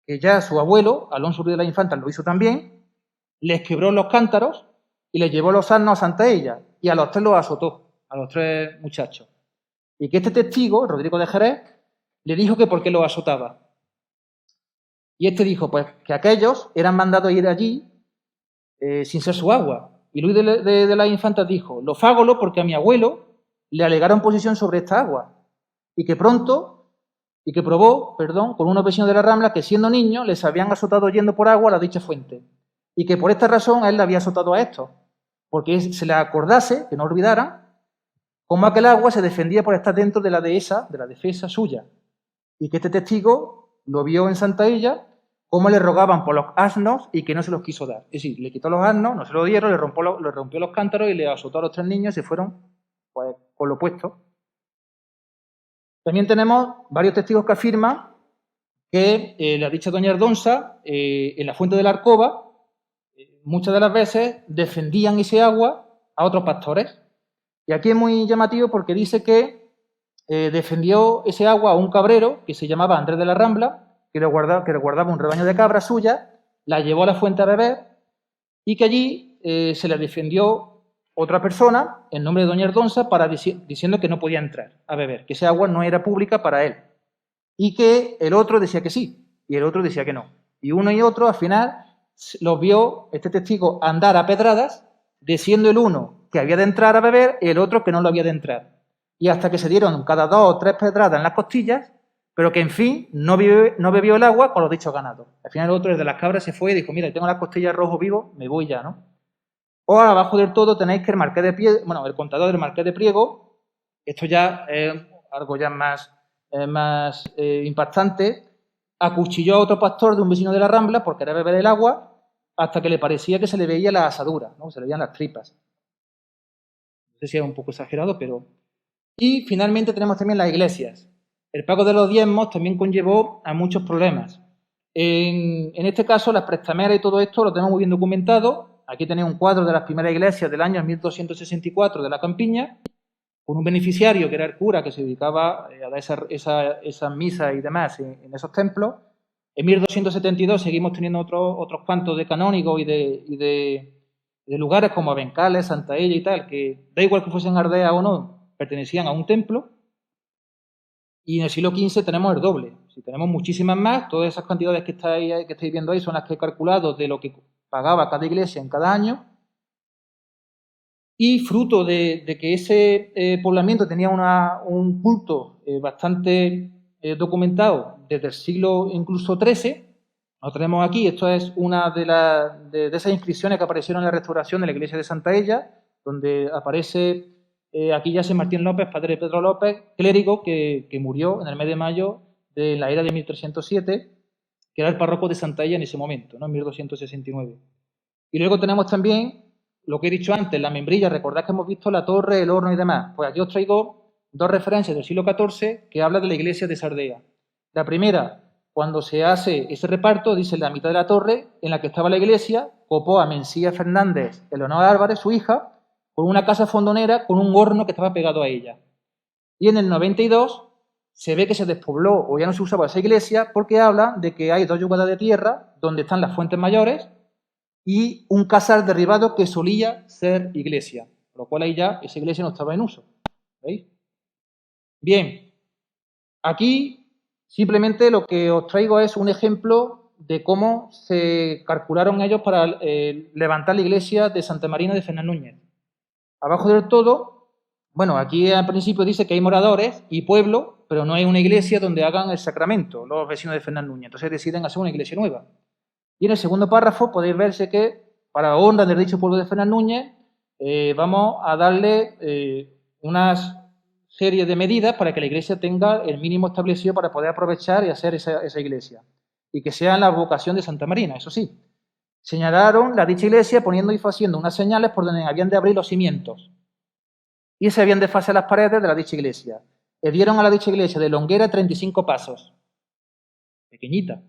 que ya su abuelo, Alonso Luis de las Infantas, lo hizo también, les quebró los cántaros y les llevó los asnos ante ella, y a los 3 los azotó, a los 3 muchachos. Y que este testigo, Rodrigo de Jerez, le dijo que por qué los azotaba. Y este dijo, pues, que aquellos eran mandados a ir allí sin ser su agua. Y Luis de las Infantas dijo, lo fágolo porque a mi abuelo le alegaron posición sobre esta agua. Y que probó, con unos vecinos de la Rambla que siendo niños les habían azotado yendo por agua a la dicha fuente. Y que por esta razón a él le había azotado a estos. Porque se le acordase, que no olvidaran, cómo aquel agua se defendía por estar dentro de la dehesa, de la defensa suya. Y que este testigo lo vio en Santa Illa, cómo le rogaban por los asnos y que no se los quiso dar. Es decir, le quitó los asnos, no se los dieron, le rompió los cántaros y le azotó a los 3 niños y se fueron pues, con lo opuesto. También tenemos varios testigos que afirman que la dicha doña Ardonza, en la fuente de la Alcoba, muchas de las veces defendían ese agua a otros pastores. Y aquí es muy llamativo porque dice que defendió ese agua a un cabrero que se llamaba Andrés de la Rambla, que le guardaba un rebaño de cabras suyas, la llevó a la fuente a beber y que allí se le defendió otra persona en nombre de doña Ardonza diciendo que no podía entrar a beber, que ese agua no era pública para él y que el otro decía que sí y el otro decía que no. Y uno y otro al final los vio este testigo andar a pedradas, diciendo el uno que había de entrar a beber y el otro que no lo había de entrar. Y hasta que se dieron cada 2 o 3 pedradas en las costillas, pero que en fin no bebió el agua con los dichos ganados. Al final el otro, el de las cabras, se fue y dijo, mira, tengo las costillas rojo vivo, me voy ya, ¿no? O abajo del todo tenéis que el contador del Marqués de Priego, esto ya es algo ya más impactante, acuchilló a otro pastor de un vecino de la Rambla por querer beber el agua hasta que le parecía que se le veía la asadura, ¿no? Se le veían las tripas. No sé si es un poco exagerado, pero... Y finalmente tenemos también las iglesias. El pago de los diezmos también conllevó a muchos problemas. En este caso, las prestameras y todo esto lo tenemos muy bien documentado. Aquí tenéis un cuadro de las primeras iglesias del año 1264 de la Campiña, con un beneficiario que era el cura que se dedicaba a dar esas misas y demás en esos templos. En 1272 seguimos teniendo otros cuantos de canónigos y de lugares como Abencales, Santa Ella y tal, que da igual que fuesen Ardea o no, pertenecían a un templo. Y en el siglo XV tenemos el doble. Si tenemos muchísimas más, todas esas cantidades que estáis viendo ahí son las que he calculado de lo que pagaba cada iglesia en cada año. Y fruto de que ese poblamiento tenía un culto bastante documentado desde el siglo incluso XIII, lo tenemos aquí. Esto es una de esas inscripciones que aparecieron en la restauración de la iglesia de Santa Ella, donde aparece aquí ya San Martín López, padre de Pedro López, clérigo que murió en el mes de mayo de la era de 1307, que era el párroco de Santa Ella en ese momento, ¿no? En 1269. Y luego tenemos también lo que he dicho antes, la membrilla. Recordad que hemos visto la torre, el horno y demás. Pues aquí os traigo dos referencias del siglo XIV que hablan de la iglesia de Sardea. La primera, cuando se hace ese reparto, dice en la mitad de la torre en la que estaba la iglesia, copó a Mencía Fernández Eleonora Álvarez, su hija, con una casa fondonera con un horno que estaba pegado a ella. Y en el 92 se ve que se despobló o ya no se usaba esa iglesia porque habla de que hay 2 yugadas de tierra donde están las fuentes mayores y un casal derribado que solía ser iglesia, por lo cual ahí ya esa iglesia no estaba en uso. ¿Veis? Bien, aquí simplemente lo que os traigo es un ejemplo de cómo se calcularon ellos para levantar la iglesia de Santa Marina de Fernán Núñez. Abajo del todo, bueno, aquí al principio dice que hay moradores y pueblo, pero no hay una iglesia donde hagan el sacramento los vecinos de Fernán Núñez, entonces deciden hacer una iglesia nueva. Y en el segundo párrafo podéis verse que, para honra del dicho pueblo de Fernán Núñez, vamos a darle unas serie de medidas para que la iglesia tenga el mínimo establecido para poder aprovechar y hacer esa iglesia. Y que sea en la vocación de Santa Marina, eso sí. Señalaron la dicha iglesia poniendo y haciendo unas señales por donde habían de abrir los cimientos. Y se habían de fasear las paredes de la dicha iglesia. Le dieron a la dicha iglesia de longuera 35 pasos. Pequeñita.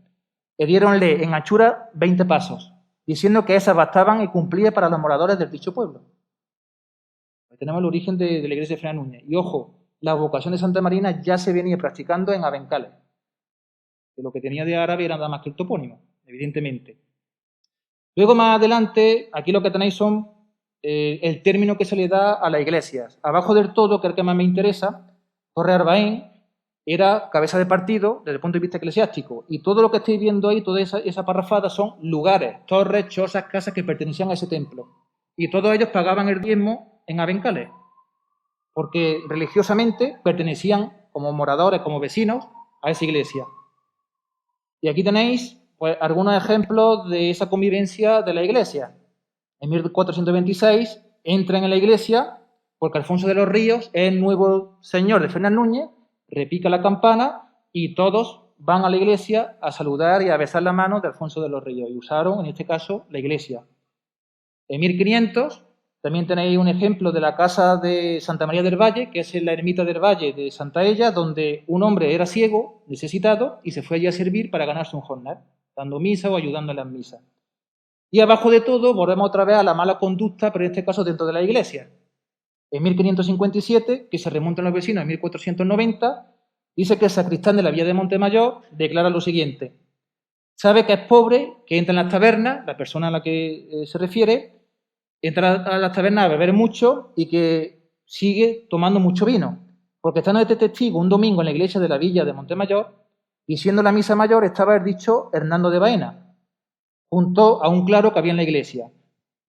Le dieronle en anchura 20 pasos, diciendo que esas bastaban y cumplían para los moradores del dicho pueblo. Ahí tenemos el origen de la iglesia de Fernán Núñez. Y ojo, la vocación de Santa Marina ya se venía practicando en Abencales. Que lo que tenía de árabe era nada más que el topónimo, evidentemente. Luego, más adelante, aquí lo que tenéis son el término que se le da a las iglesias. Abajo del todo, que es el que más me interesa, Torre Arbaén era cabeza de partido desde el punto de vista eclesiástico. Y todo lo que estáis viendo ahí, toda esa parrafada, son lugares, torres, chozas, casas que pertenecían a ese templo. Y todos ellos pagaban el diezmo en Abencales, porque religiosamente pertenecían como moradores, como vecinos, a esa iglesia. Y aquí tenéis pues, algunos ejemplos de esa convivencia de la iglesia. En 1426 entran en la iglesia porque Alfonso de los Ríos es el nuevo señor de Fernán Núñez, repica la campana y todos van a la iglesia a saludar y a besar la mano de Alfonso de los Ríos. Y usaron, en este caso, la iglesia. En 1500 también tenéis un ejemplo de la casa de Santa María del Valle, que es la ermita del Valle de Santa Ella, donde un hombre era ciego, necesitado, y se fue allí a servir para ganarse un jornal, dando misa o ayudando en las misas. Y abajo de todo volvemos otra vez a la mala conducta, pero en este caso dentro de la iglesia. En 1557, que se remontan los vecinos en 1490, dice que el sacristán de la villa de Montemayor declara lo siguiente: sabe que es pobre, que entra en las tabernas, la persona a la que se refiere, entra a las tabernas a beber mucho y que sigue tomando mucho vino. Porque estando este testigo un domingo en la iglesia de la villa de Montemayor, diciendo la misa mayor, estaba el dicho Hernando de Baena, junto a un claro que había en la iglesia,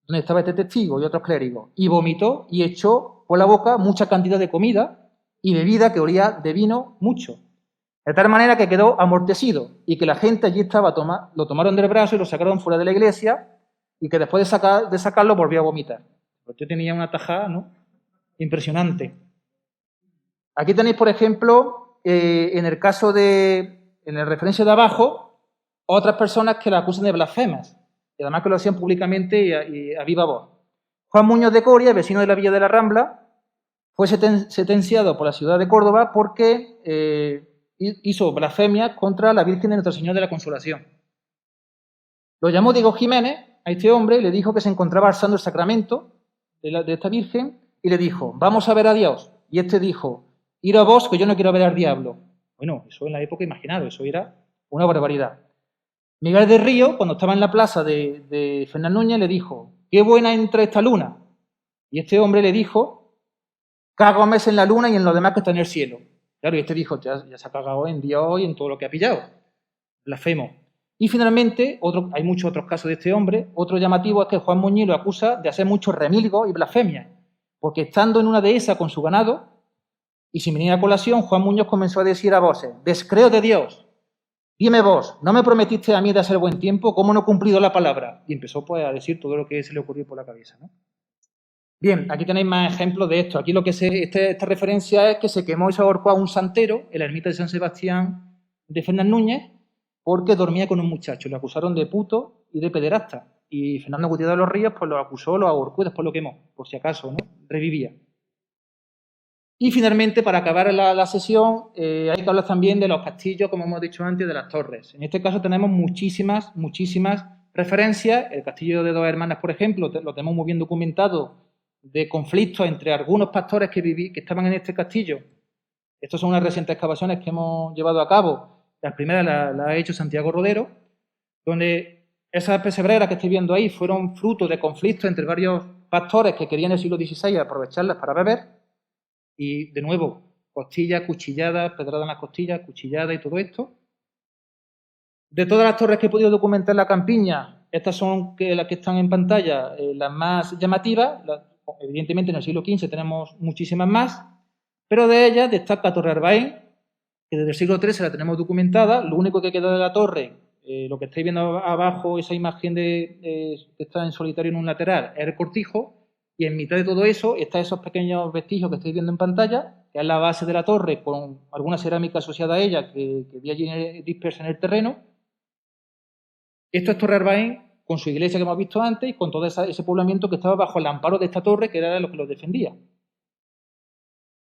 donde estaba este testigo y otros clérigos, y vomitó y echó por la boca mucha cantidad de comida y bebida que olía de vino mucho. De tal manera que quedó amortecido y que la gente allí estaba, lo tomaron del brazo y lo sacaron fuera de la iglesia, y que después de sacarlo volvió a vomitar. Porque tenía una tajada, ¿no?, impresionante. Aquí tenéis, por ejemplo, en el caso de, en el referencia de abajo, otras personas que la acusan de blasfemas, y además que lo hacían públicamente y a viva voz. Juan Muñoz de Coria, vecino de la Villa de la Rambla, fue sentenciado por la ciudad de Córdoba porque hizo blasfemias contra la Virgen de Nuestra Señora de la Consolación. Lo llamó Diego Jiménez a este hombre y le dijo que se encontraba alzando el sacramento de esta Virgen y le dijo, vamos a ver a Dios. Y este dijo, ir a vos, que yo no quiero ver al diablo. Bueno, eso en la época, imaginaros, eso era una barbaridad. Miguel de Río, cuando estaba en la plaza de Fernán Núñez, le dijo, qué buena entra esta luna. Y este hombre le dijo, cágame en la luna y en lo demás que está en el cielo. Claro, y este dijo, ya se ha cagado en Dios y en todo lo que ha pillado. Blasfemo. Y finalmente, hay muchos otros casos de este hombre. Otro llamativo es que Juan Muñiz lo acusa de hacer muchos remilgos y blasfemias, porque estando en una dehesa con su ganado, y sin venir a colación, Juan Muñoz comenzó a decir a voces, descreo de Dios, dime vos, ¿no me prometiste a mí de hacer buen tiempo? ¿Cómo no he cumplido la palabra? Y empezó pues a decir todo lo que se le ocurrió por la cabeza, ¿no? Bien, aquí tenéis más ejemplos de esto. Aquí lo que esta referencia es que se quemó y se ahorcó a un santero en la ermita de San Sebastián de Fernán Núñez porque dormía con un muchacho. Le acusaron de puto y de pederasta. Y Fernando Gutiérrez de los Ríos pues lo acusó, lo ahorcó y después lo quemó, por si acaso, ¿no? Revivía. Y finalmente, para acabar la sesión, hay que hablar también de los castillos, como hemos dicho antes, de las torres. En este caso tenemos muchísimas referencias. El castillo de Dos Hermanas, por ejemplo, lo tenemos muy bien documentado, de conflictos entre algunos pastores que estaban en este castillo. Estas son unas recientes excavaciones que hemos llevado a cabo. Las primeras las ha hecho Santiago Rodero, donde esas pesebreras que estáis viendo ahí fueron fruto de conflictos entre varios pastores que querían en el siglo XVI aprovecharlas para beber. Y, de nuevo, costillas, cuchilladas, pedradas en las costillas, cuchilladas y todo esto. De todas las torres que he podido documentar en la campiña, estas son las que están en pantalla, las más llamativas. Evidentemente, en el siglo XV tenemos muchísimas más, pero de ellas destaca Torre Arbaén, que desde el siglo XIII la tenemos documentada. Lo único que queda de la torre, lo que estáis viendo abajo, esa imagen que está en solitario en un lateral, es el cortijo. Y en mitad de todo eso están esos pequeños vestigios que estáis viendo en pantalla, que es la base de la torre con alguna cerámica asociada a ella que había allí dispersa en el terreno. Esto es Torre Arbaén, con su iglesia que hemos visto antes y con todo ese poblamiento que estaba bajo el amparo de esta torre, que era lo que los defendía.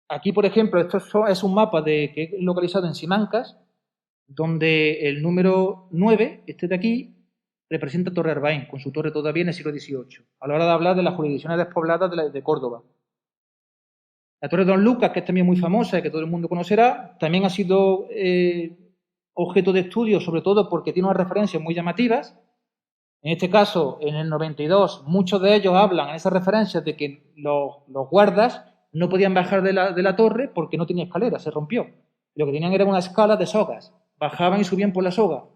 Aquí, por ejemplo, esto es un mapa que es localizado en Simancas, donde el número 9, este de aquí, representa Torre Arbaén, con su torre todavía en el siglo XVIII, a la hora de hablar de las jurisdicciones despobladas de Córdoba. La Torre de Don Lucas, que es también muy famosa y que todo el mundo conocerá, también ha sido objeto de estudio, sobre todo porque tiene unas referencias muy llamativas. En este caso, en el 92, muchos de ellos hablan en esas referencias de que los guardas no podían bajar de la torre porque no tenía escalera, se rompió. Lo que tenían era una escala de sogas, bajaban y subían por la soga.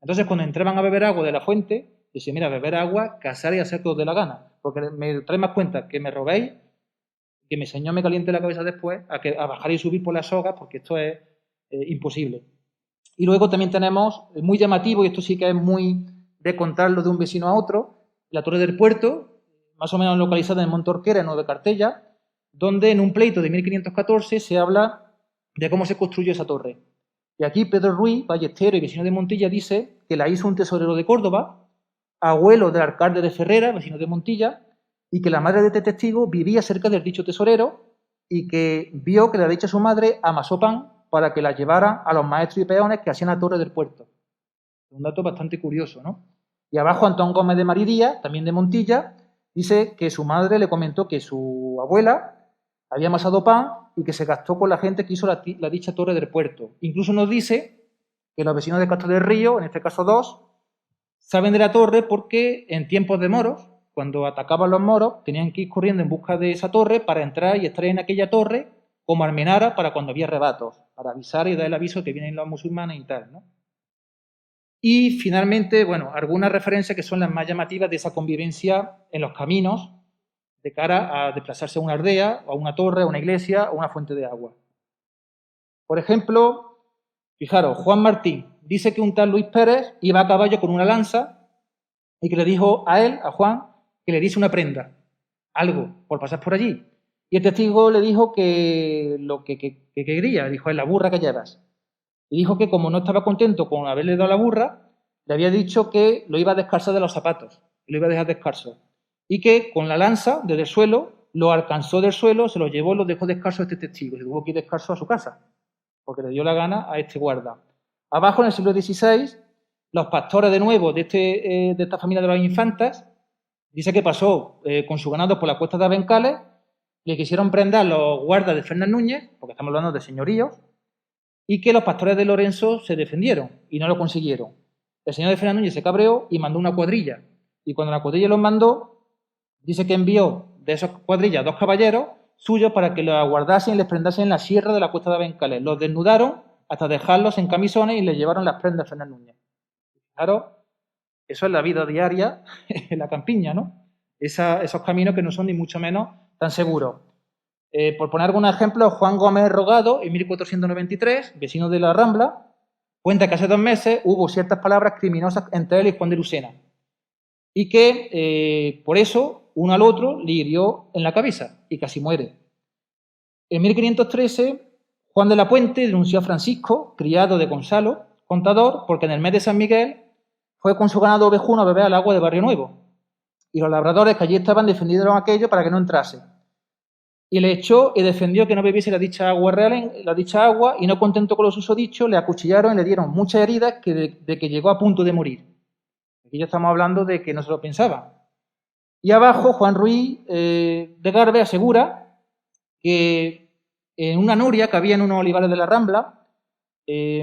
Entonces, cuando entraban a beber agua de la fuente, decían, mira, beber agua, cazar y hacer todo de la gana, porque me trae más cuenta que me robéis, que mi señor me caliente la cabeza después, a bajar y subir por las sogas, porque esto es imposible. Y luego también tenemos, muy llamativo, y esto sí que es muy de contarlo de un vecino a otro, la Torre del Puerto, más o menos localizada en Montorquera, en Nueva Cartella, donde en un pleito de 1514 se habla de cómo se construyó esa torre. Y aquí Pedro Ruiz, ballestero y vecino de Montilla, dice que la hizo un tesorero de Córdoba, abuelo del alcalde de Ferrera, vecino de Montilla, y que la madre de este testigo vivía cerca del dicho tesorero y que vio que le había dicho a su madre amasó pan para que la llevara a los maestros y peones que hacían la Torre del Puerto. Un dato bastante curioso, ¿no? Y abajo Antón Gómez de Maridía, también de Montilla, dice que su madre le comentó que su abuela había amasado pan y que se gastó con la gente que hizo la dicha Torre del Puerto. Incluso nos dice que los vecinos de Castro del Río, en este caso 2, saben de la torre porque en tiempos de moros, cuando atacaban los moros, tenían que ir corriendo en busca de esa torre para entrar y estar en aquella torre como almenara para cuando había rebatos, para avisar y dar el aviso que vienen los musulmanes y tal, ¿no? Y finalmente, bueno, algunas referencias que son las más llamativas de esa convivencia en los caminos de cara a desplazarse a una aldea, a una torre, a una iglesia o a una fuente de agua. Por ejemplo, fijaros, Juan Martín dice que un tal Luis Pérez iba a caballo con una lanza y que le dijo a él, a Juan, que le diese una prenda, algo, por pasar por allí. Y el testigo le dijo que lo que quería, dijo, es la burra que llevas. Y dijo que como no estaba contento con haberle dado la burra, le había dicho que lo iba a descalzar de los zapatos, lo iba a dejar descalzo. Y que con la lanza, desde el suelo, lo alcanzó del suelo, se lo llevó y lo dejó descalzo a este testigo. Y tuvo que ir descalzo a su casa, porque le dio la gana a este guarda. Abajo, en el siglo XVI, los pastores de nuevo de esta familia de los infantas, dice que pasó con su ganado por la cuesta de Abencales, le quisieron prender los guardas de Fernán Núñez, porque estamos hablando de señoríos, y que los pastores de Lorenzo se defendieron y no lo consiguieron. El señor de Fernán Núñez se cabreó y mandó una cuadrilla. Y cuando la cuadrilla los mandó, dice que envió de esas cuadrillas 2 caballeros suyos para que los aguardasen y les prendasen en la sierra de la cuesta de Abencales. Los desnudaron hasta dejarlos en camisones y les llevaron las prendas a Fernán Núñez. Claro, eso es la vida diaria en la campiña, ¿no? Esos caminos que no son ni mucho menos tan seguros. Por poner algún ejemplo, Juan Gómez Rogado, en 1493, vecino de la Rambla, cuenta que hace 2 meses hubo ciertas palabras criminosas entre él y Juan de Lucena y que por eso uno al otro le hirió en la cabeza y casi muere. En 1513, Juan de la Puente denunció a Francisco, criado de Gonzalo, contador, porque en el mes de San Miguel fue con su ganado ovejuno a beber al agua de Barrio Nuevo y los labradores que allí estaban defendieron aquello para que no entrase. Y le echó y defendió que no bebiese la dicha agua, y no contento con lo susodicho, le acuchillaron y le dieron muchas heridas de que llegó a punto de morir. Aquí ya estamos hablando de que no se lo pensaba. Y abajo, Juan Ruiz de Garbe asegura que en una noria que había en unos olivares de la Rambla,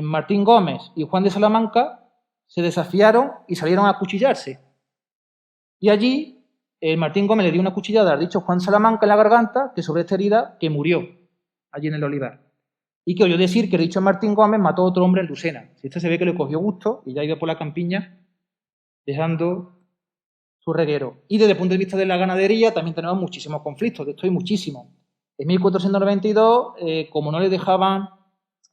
Martín Gómez y Juan de Salamanca se desafiaron y salieron a acuchillarse. Y allí Martín Gómez le dio una cuchillada al dicho Juan Salamanca en la garganta, que sobre esta herida que murió allí en el olivar. Y que oyó decir que el dicho Martín Gómez mató a otro hombre en Lucena. Si este se ve que le cogió gusto y ya iba por la campiña dejando su reguero. Y desde el punto de vista de la ganadería también tenemos muchísimos conflictos, de esto hay muchísimos. En 1492, como no le dejaban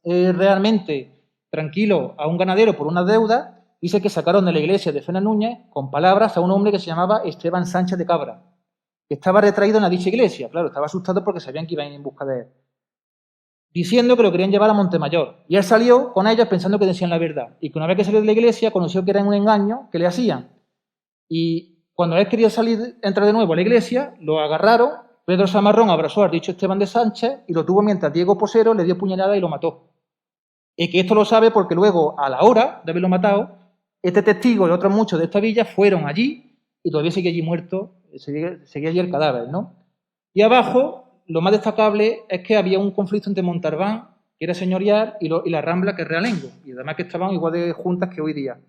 realmente tranquilo a un ganadero por una deuda, dice que sacaron de la iglesia de Fernán Núñez con palabras a un hombre que se llamaba Esteban Sánchez de Cabra, que estaba retraído en la dicha iglesia. Claro, estaba asustado porque sabían que iban en busca de él, diciendo que lo querían llevar a Montemayor. Y él salió con ellos pensando que decían la verdad. Y que una vez que salió de la iglesia, conoció que era un engaño que le hacían. Y cuando él quería entrar de nuevo a la iglesia, lo agarraron. Pedro Samarrón abrazó al dicho Esteban de Sánchez y lo tuvo mientras Diego Posero le dio puñalada y lo mató. Y que esto lo sabe porque luego, a la hora de haberlo matado, este testigo y otros muchos de esta villa fueron allí y todavía sigue allí muerto, seguía allí el cadáver, ¿no? Y abajo, lo más destacable es que había un conflicto entre Montalbán, que era señorial, y la Rambla, que es realengo, y además que estaban igual de juntas que hoy día.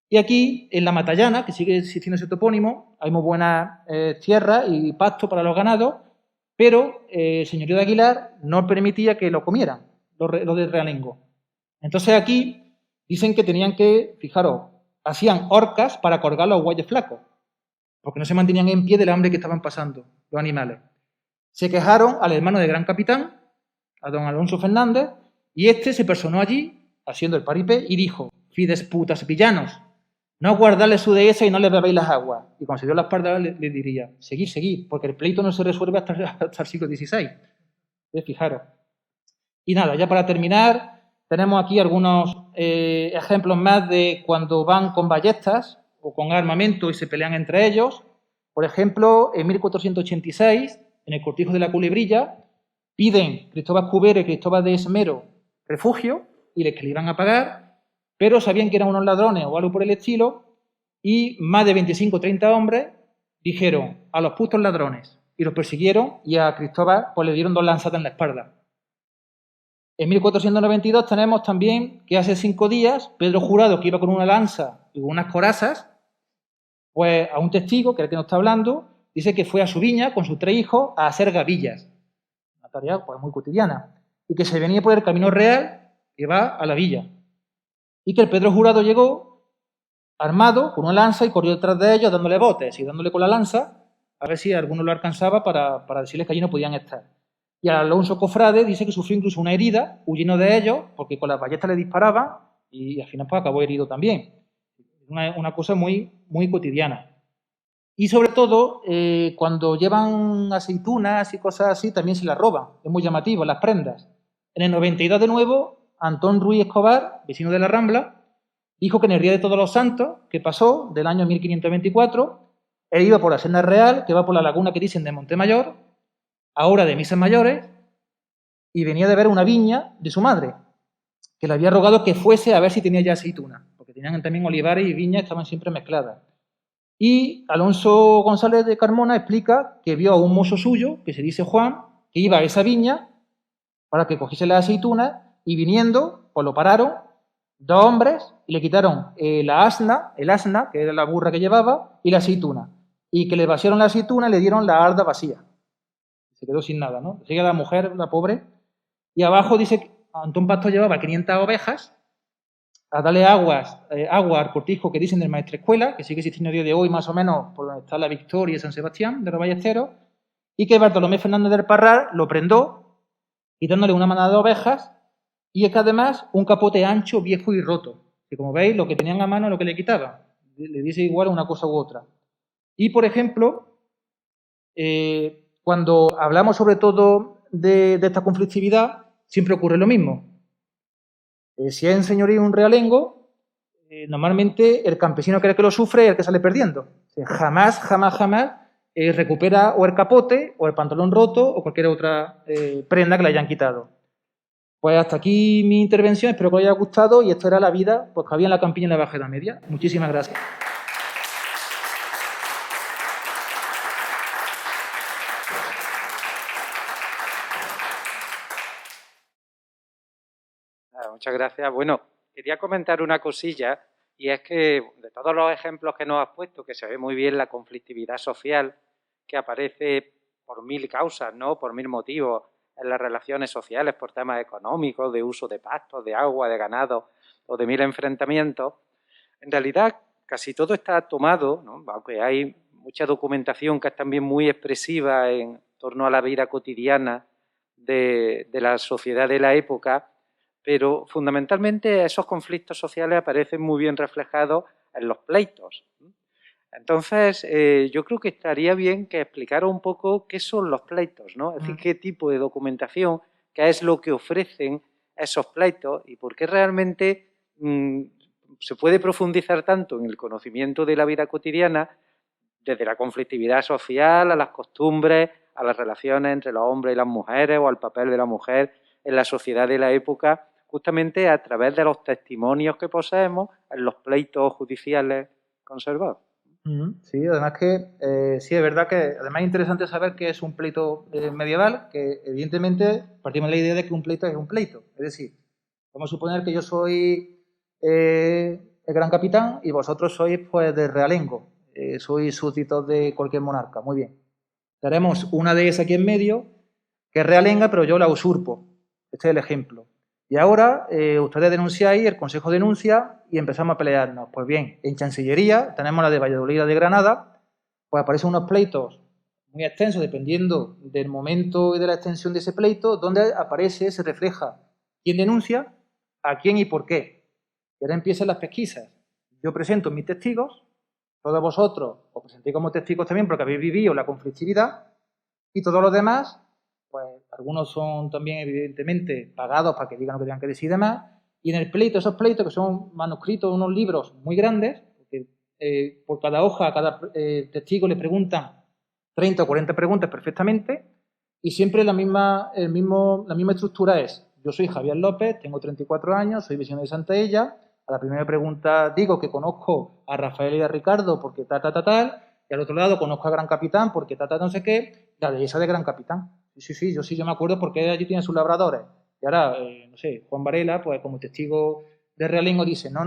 Y aquí, en la Matallana, que sigue existiendo ese topónimo, hay muy buenas tierras y pasto para los ganados, pero el señorío de Aguilar no permitía que lo comieran, los de realengo. Entonces aquí dicen que tenían que, fijaros, hacían horcas para colgar los bueyes flacos, porque no se mantenían en pie del hambre que estaban pasando los animales. Se quejaron al hermano del gran capitán, a don Alonso Fernández, y este se personó allí, haciendo el paripé, y dijo: fides putas villanos, no guardarle su dehesa y no le bebéis las aguas. Y cuando se dio la espalda le diría: seguid, porque el pleito no se resuelve hasta el siglo XVI. Fijaros. Y nada, ya para terminar, tenemos aquí algunos ejemplos más de cuando van con ballestas o con armamento y se pelean entre ellos. Por ejemplo, en 1486, en el Cortijo de la Culebrilla, piden Cristóbal Cubero y Cristóbal de Esmero refugio y les que le iban a pagar, pero sabían que eran unos ladrones o algo por el estilo, y más de 25 o 30 hombres dijeron: a los putos ladrones, y los persiguieron, y a Cristóbal pues le dieron 2 lanzadas en la espalda. En 1492 tenemos también que hace 5 días Pedro Jurado, que iba con una lanza y con unas corazas, pues a un testigo, que es el que nos está hablando, dice que fue a su viña con sus 3 hijos a hacer gavillas, una tarea pues muy cotidiana, y que se venía por el camino real que va a la villa, y que el Pedro Jurado llegó armado con una lanza y corrió detrás de ellos dándole botes y dándole con la lanza a ver si alguno lo alcanzaba para decirles que allí no podían estar. Y Alonso Cofrade dice que sufrió incluso una herida huyendo de ellos porque con las ballestas le disparaban y al final pues acabó herido también. Una cosa muy, muy cotidiana. Y sobre todo, cuando llevan aceitunas y cosas así, también se las roban. Es muy llamativo, las prendas. En el 92, de nuevo, Antón Ruiz Escobar, vecino de la Rambla, dijo que en el Día de Todos los Santos, que pasó del año 1524, él iba por la senda real, que va por la laguna que dicen de Montemayor, a hora de misas mayores, y venía de ver una viña de su madre, que le había rogado que fuese a ver si tenía ya aceituna, porque tenían también olivares y viñas, estaban siempre mezcladas. Y Alonso González de Carmona explica que vio a un mozo suyo, que se dice Juan, que iba a esa viña para que cogiese las aceitunas y viniendo, pues lo pararon dos hombres y le quitaron el asna, que era la burra que llevaba, y la aceituna. Y que le vaciaron la aceituna y le dieron la arda vacía. Se quedó sin nada, ¿no? Sigue la mujer, la pobre. Y abajo dice que Antón Pastor llevaba 500 ovejas a darle agua al cortijo que dicen del Maestrescuela, que sigue existiendo a día de hoy más o menos por donde está la Victoria y San Sebastián de los Ballesteros, y que Bartolomé Fernández del Parral lo prendó, quitándole una manada de ovejas, y es que además un capote ancho, viejo y roto, que como veis lo que tenían a mano es lo que le quitaban, le dice igual una cosa u otra. Y por ejemplo, cuando hablamos sobre todo de esta conflictividad, siempre ocurre lo mismo. Si es en señorío un realengo, normalmente el campesino que lo sufre es el que sale perdiendo. O sea, jamás recupera o el capote, o el pantalón roto, o cualquier otra prenda que le hayan quitado. Pues hasta aquí mi intervención, espero que os haya gustado, y esto era la vida pues, que había en la campiña en la Baja Edad Media. Muchísimas gracias. Muchas gracias. Bueno, quería comentar una cosilla, y es que de todos los ejemplos que nos has puesto, que se ve muy bien la conflictividad social que aparece por mil causas, ¿no? Por mil motivos en las relaciones sociales, por temas económicos, de uso de pastos, de agua, de ganado o de mil enfrentamientos. En realidad, casi todo está tomado, ¿no? Aunque hay mucha documentación que es también muy expresiva en torno a la vida cotidiana de la sociedad de la época, pero fundamentalmente esos conflictos sociales aparecen muy bien reflejados en los pleitos. Entonces, yo creo que estaría bien que explicara un poco qué son los pleitos, ¿no? Es decir, qué tipo de documentación, qué es lo que ofrecen esos pleitos y por qué realmente se puede profundizar tanto en el conocimiento de la vida cotidiana, desde la conflictividad social, a las costumbres, a las relaciones entre los hombres y las mujeres o al papel de la mujer en la sociedad de la época, justamente a través de los testimonios que poseemos en los pleitos judiciales conservados. Sí, además que sí, es verdad que además es interesante saber qué es un pleito medieval, que evidentemente partimos de la idea de que un pleito es un pleito. Es decir, vamos a suponer que yo soy el gran capitán y vosotros sois pues de realengo, sois súbditos de cualquier monarca. Muy bien. Tenemos una de esas aquí en medio, que es realenga, pero yo la usurpo. Este es el ejemplo. Y ahora ustedes denunciáis, el Consejo denuncia y empezamos a pelearnos. Pues bien, en Chancillería tenemos la de Valladolid y la de Granada, pues aparecen unos pleitos muy extensos, dependiendo del momento y de la extensión de ese pleito, donde aparece, se refleja quién denuncia, a quién y por qué. Y ahora empiezan las pesquisas. Yo presento mis testigos, todos vosotros os presentéis como testigos también porque habéis vivido la conflictividad, y todos los demás, pues algunos son también evidentemente pagados para que digan lo que tengan que decir y demás, y en el pleito, esos pleitos que son manuscritos, unos libros muy grandes, porque por cada hoja, a cada testigo le preguntan 30 o 40 preguntas perfectamente, y siempre la misma estructura es: yo soy Javier López, tengo 34 años, soy vecino de Santaella. A la primera pregunta digo que conozco a Rafael y a Ricardo porque tal, y al otro lado conozco a Gran Capitán porque tal, no sé qué, la de esa de Gran Capitán. Sí, yo me acuerdo porque allí tienen sus labradores. Y ahora, no sé, Juan Varela, pues como testigo de realengo dice: no,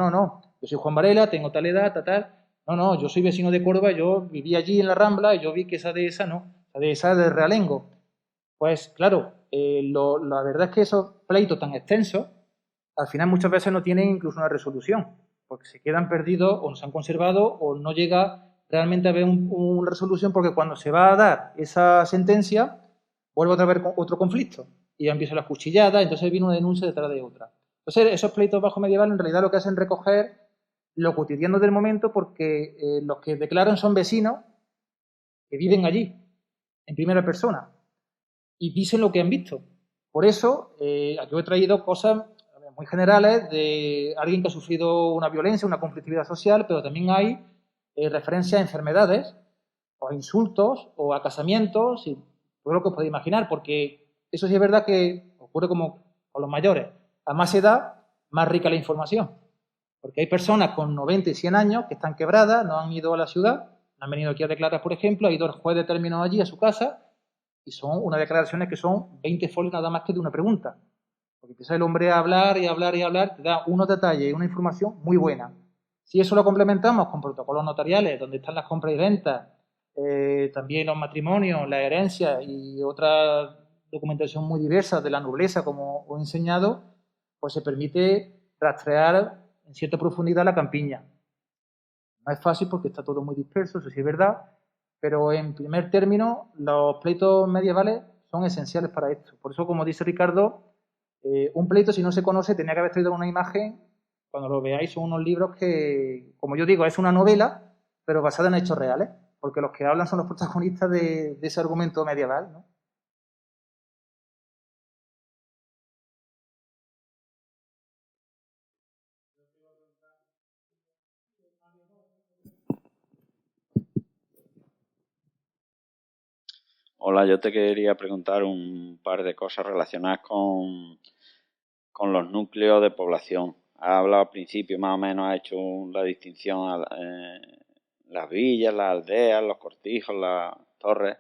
yo soy Juan Varela, tengo tal edad, tal. No, yo soy vecino de Córdoba, yo viví allí en la Rambla y yo vi que esa de esa no, esa de esa de realengo. Pues claro, la verdad es que esos pleitos tan extensos, al final muchas veces no tienen incluso una resolución, porque se quedan perdidos o no se han conservado o no llega realmente a haber una resolución, porque cuando se va a dar esa sentencia, vuelve otra vez otro conflicto y ya empiezan las cuchilladas, entonces viene una denuncia detrás de otra. Entonces, esos pleitos bajo medieval en realidad lo que hacen es recoger lo cotidiano del momento, porque los que declaran son vecinos que viven allí, en primera persona, y dicen lo que han visto. Por eso, yo he traído cosas muy generales de alguien que ha sufrido una violencia, una conflictividad social, pero también hay referencias a enfermedades, o a insultos, o a casamientos, y todo lo que os podéis imaginar, porque eso sí es verdad que ocurre como con los mayores. A más edad, más rica la información. Porque hay personas con 90 y 100 años que están quebradas, no han ido a la ciudad, no han venido aquí a declarar, por ejemplo, ha ido el juez de términos allí a su casa, y son unas declaraciones que son 20 folios nada más que de una pregunta. Porque empieza el hombre a hablar y hablar y hablar, te da unos detalles y una información muy buena. Si eso lo complementamos con protocolos notariales, donde están las compras y ventas, también los matrimonios, la herencia y otra documentación muy diversa de la nobleza, como os he enseñado, pues se permite rastrear en cierta profundidad la campiña. No es fácil porque está todo muy disperso, eso sí es verdad, pero en primer término los pleitos medievales son esenciales para esto. Por eso, como dice Ricardo, un pleito, si no se conoce, tenía que haber traído una imagen. Cuando lo veáis, son unos libros que, como yo digo, es una novela, pero basada en hechos reales, porque los que hablan son los protagonistas de ese argumento medieval, ¿no? Hola, yo te quería preguntar un par de cosas relacionadas con los núcleos de población. Ha hablado al principio, más o menos, ha hecho la distinción las villas, las aldeas, los cortijos, las torres.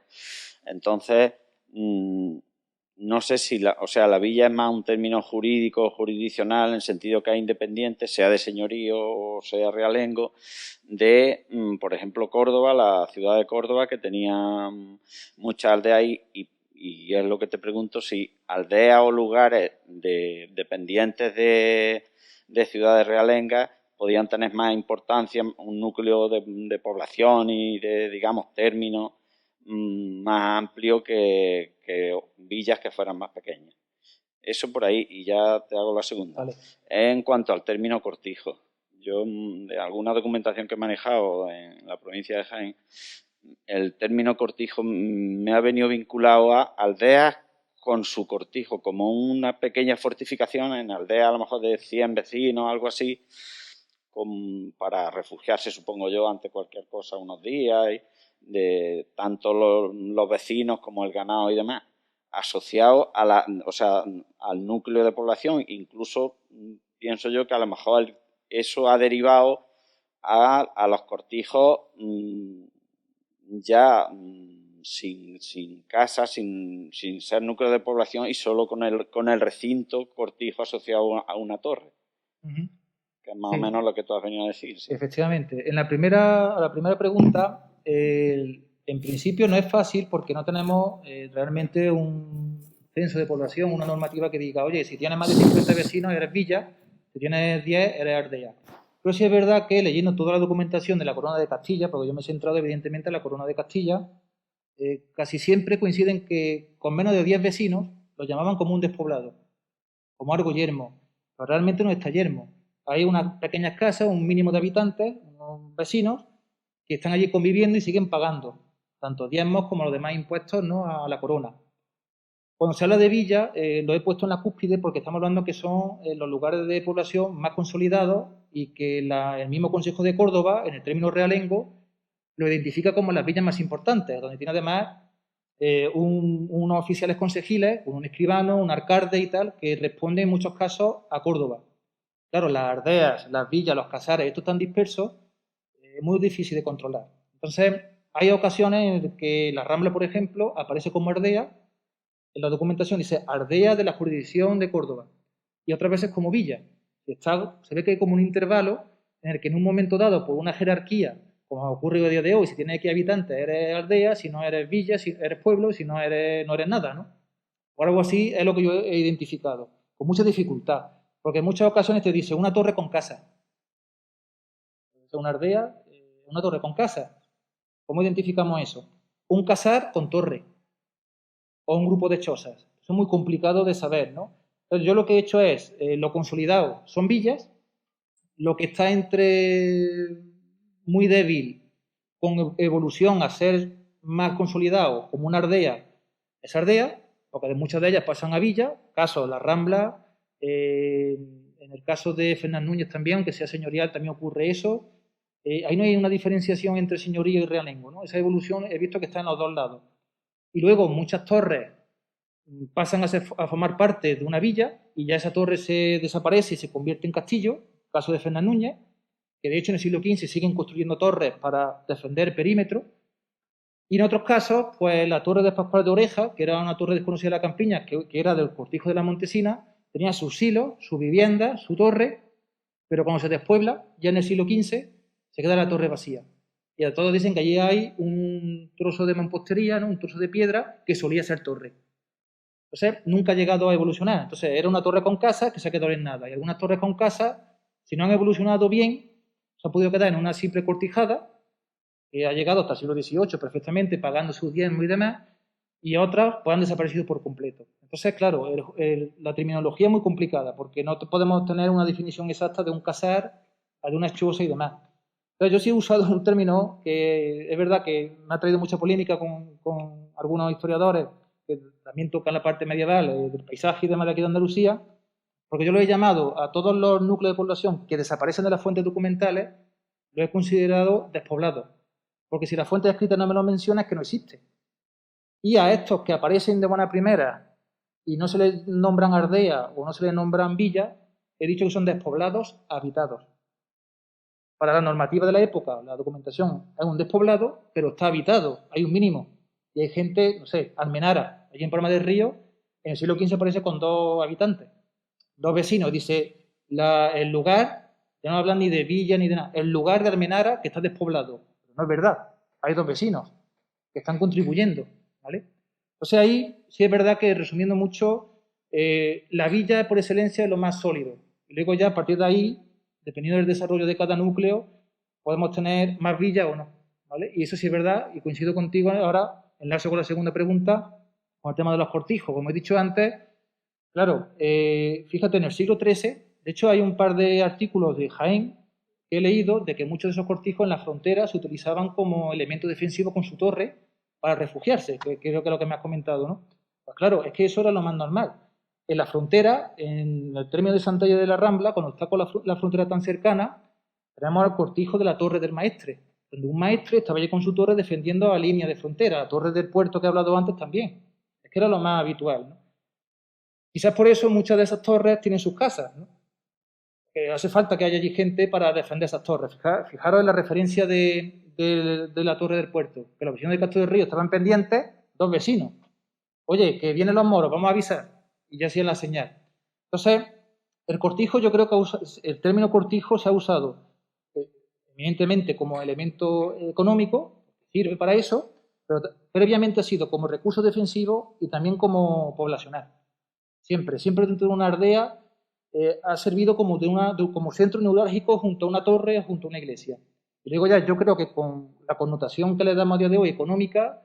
Entonces, no sé si la villa es más un término jurídico, jurisdiccional, en el sentido que es independiente, sea de señorío o sea realengo, de, por ejemplo, Córdoba, la ciudad de Córdoba, que tenía muchas aldeas y es lo que te pregunto, si aldeas o lugares dependientes de ciudades realengas podían tener más importancia, un núcleo de población y de, digamos, términos más amplio que villas que fueran más pequeñas. Eso por ahí, y ya te hago la segunda. Vale. En cuanto al término cortijo, yo de alguna documentación que he manejado en la provincia de Jaén, el término cortijo me ha venido vinculado a aldeas con su cortijo, como una pequeña fortificación en aldeas a lo mejor de 100 vecinos, algo así, para refugiarse, supongo yo, ante cualquier cosa unos días, de tanto los vecinos como el ganado y demás, asociado al núcleo de población. Incluso pienso yo que a lo mejor eso ha derivado a los cortijos ya sin casa, sin ser núcleo de población y solo con el recinto cortijo asociado a una torre. Uh-huh. Que es más o menos lo que tú has venido a decir. Sí. Efectivamente. A la primera pregunta, en principio no es fácil porque no tenemos realmente un censo de población, una normativa que diga, oye, si tienes más de 50 vecinos eres villa, si tienes 10 eres aldea. Pero sí es verdad que leyendo toda la documentación de la Corona de Castilla, porque yo me he centrado evidentemente en la Corona de Castilla, casi siempre coinciden que con menos de 10 vecinos lo llamaban como un despoblado, como algo yermo, pero realmente no está yermo. Hay unas pequeñas casas, un mínimo de habitantes, unos vecinos, que están allí conviviendo y siguen pagando tanto diezmos como los demás impuestos, ¿no?, a la corona. Cuando se habla de villa, lo he puesto en la cúspide porque estamos hablando que son los lugares de población más consolidados y que el mismo Consejo de Córdoba, en el término realengo, lo identifica como las villas más importantes, donde tiene además unos oficiales consejiles, un escribano, un alcalde y tal, que responden en muchos casos a Córdoba. Claro, las aldeas, las villas, los casares, esto tan disperso, es muy difícil de controlar. Entonces, hay ocasiones en que la Rambla, por ejemplo, aparece como aldea, en la documentación dice aldea de la jurisdicción de Córdoba, y otras veces como villa. Se ve que hay como un intervalo en el que en un momento dado, por una jerarquía, como ocurre a día de hoy, si tienes X habitantes eres aldea, si no eres villa, si eres pueblo, si no eres nada, ¿no? O algo así es lo que yo he identificado, con mucha dificultad. Porque en muchas ocasiones te dice una torre con casa. Una aldea, una torre con casa. ¿Cómo identificamos eso? Un casar con torre. O un grupo de chozas. Eso es muy complicado de saber, ¿no? Entonces yo lo que he hecho es, lo consolidado son villas, lo que está entre muy débil con evolución a ser más consolidado como una aldea es aldea, porque muchas de ellas pasan a villa, caso de la Rambla, en el caso de Fernández Núñez también, aunque sea señorial, también ocurre eso. Ahí no hay una diferenciación entre señorío y realengo, ¿no? Esa evolución he visto que está en los dos lados. Y luego muchas torres pasan a formar parte de una villa y ya esa torre se desaparece y se convierte en castillo, caso de Fernández Núñez, que de hecho en el siglo XV siguen construyendo torres para defender el perímetro. Y en otros casos, pues la torre de Pascual de Oreja, que era una torre desconocida de la campiña, que era del cortijo de la Montesina, tenía sus silos, su vivienda, su torre, pero cuando se despuebla, ya en el siglo XV, se queda la torre vacía. Y a todos dicen que allí hay un trozo de mampostería, ¿no? Un trozo de piedra que solía ser torre. Entonces, nunca ha llegado a evolucionar. Entonces, era una torre con casa que se ha quedado en nada. Y algunas torres con casa, si no han evolucionado bien, se ha podido quedar en una simple cortijada, que ha llegado hasta el siglo XVIII perfectamente, pagando sus diezmos y demás, y otras pues han desaparecido por completo. Entonces, claro, la terminología es muy complicada, porque no podemos tener una definición exacta de un casar, de una choza y demás. Entonces, yo sí he usado un término que es verdad que me ha traído mucha polémica con algunos historiadores que también tocan la parte medieval del paisaje y demás de aquí de Andalucía, porque yo lo he llamado a todos los núcleos de población que desaparecen de las fuentes documentales, lo he considerado despoblados. Porque si la fuente escrita no me lo menciona, es que no existe. Y a estos que aparecen de buena primera y no se les nombran aldea o no se les nombran villa, he dicho que son despoblados habitados. Para la normativa de la época, la documentación es un despoblado, pero está habitado, hay un mínimo. Y hay gente, no sé, Almenara, allí en Palma del Río, en el siglo XV aparece con 2 habitantes, 2 vecinos. Dice, el lugar, ya no hablan ni de villa ni de nada, el lugar de Almenara que está despoblado. No es verdad, hay 2 vecinos que están contribuyendo, ¿vale? Entonces ahí sí es verdad que, resumiendo mucho, la villa por excelencia es lo más sólido. Y luego ya a partir de ahí, dependiendo del desarrollo de cada núcleo, podemos tener más villas o no, ¿vale? Y eso sí es verdad, y coincido contigo ahora, enlazo con la segunda pregunta, con el tema de los cortijos. Como he dicho antes, claro, fíjate, en el siglo XIII, de hecho hay un par de artículos de Jaén que he leído de que muchos de esos cortijos en la frontera se utilizaban como elemento defensivo con su torre para refugiarse, que creo que es lo que me has comentado, ¿no? Pues claro, es que eso era lo más normal. En la frontera, en el término de Santalla de la Rambla, cuando está con la frontera tan cercana, tenemos el cortijo de la Torre del Maestre, donde un maestre estaba allí con su torre defendiendo la línea de frontera, la torre del puerto que he hablado antes también. Es que era lo más habitual, ¿no? Quizás por eso muchas de esas torres tienen sus casas, ¿no? Hace falta que haya allí gente para defender esas torres. Fijaros en la referencia de la torre del puerto, que los vecinos de Castro del Río estaban pendientes, 2 vecinos. Oye, que vienen los moros, vamos a avisar. Y ya hacían la señal. Entonces, el cortijo, yo creo que el término cortijo se ha usado evidentemente como elemento económico, sirve para eso, pero previamente ha sido como recurso defensivo y también como poblacional. Siempre dentro de una aldea ha servido como centro neurálgico junto a una torre, junto a una iglesia. Y luego ya yo creo que con la connotación que le damos a día de hoy económica,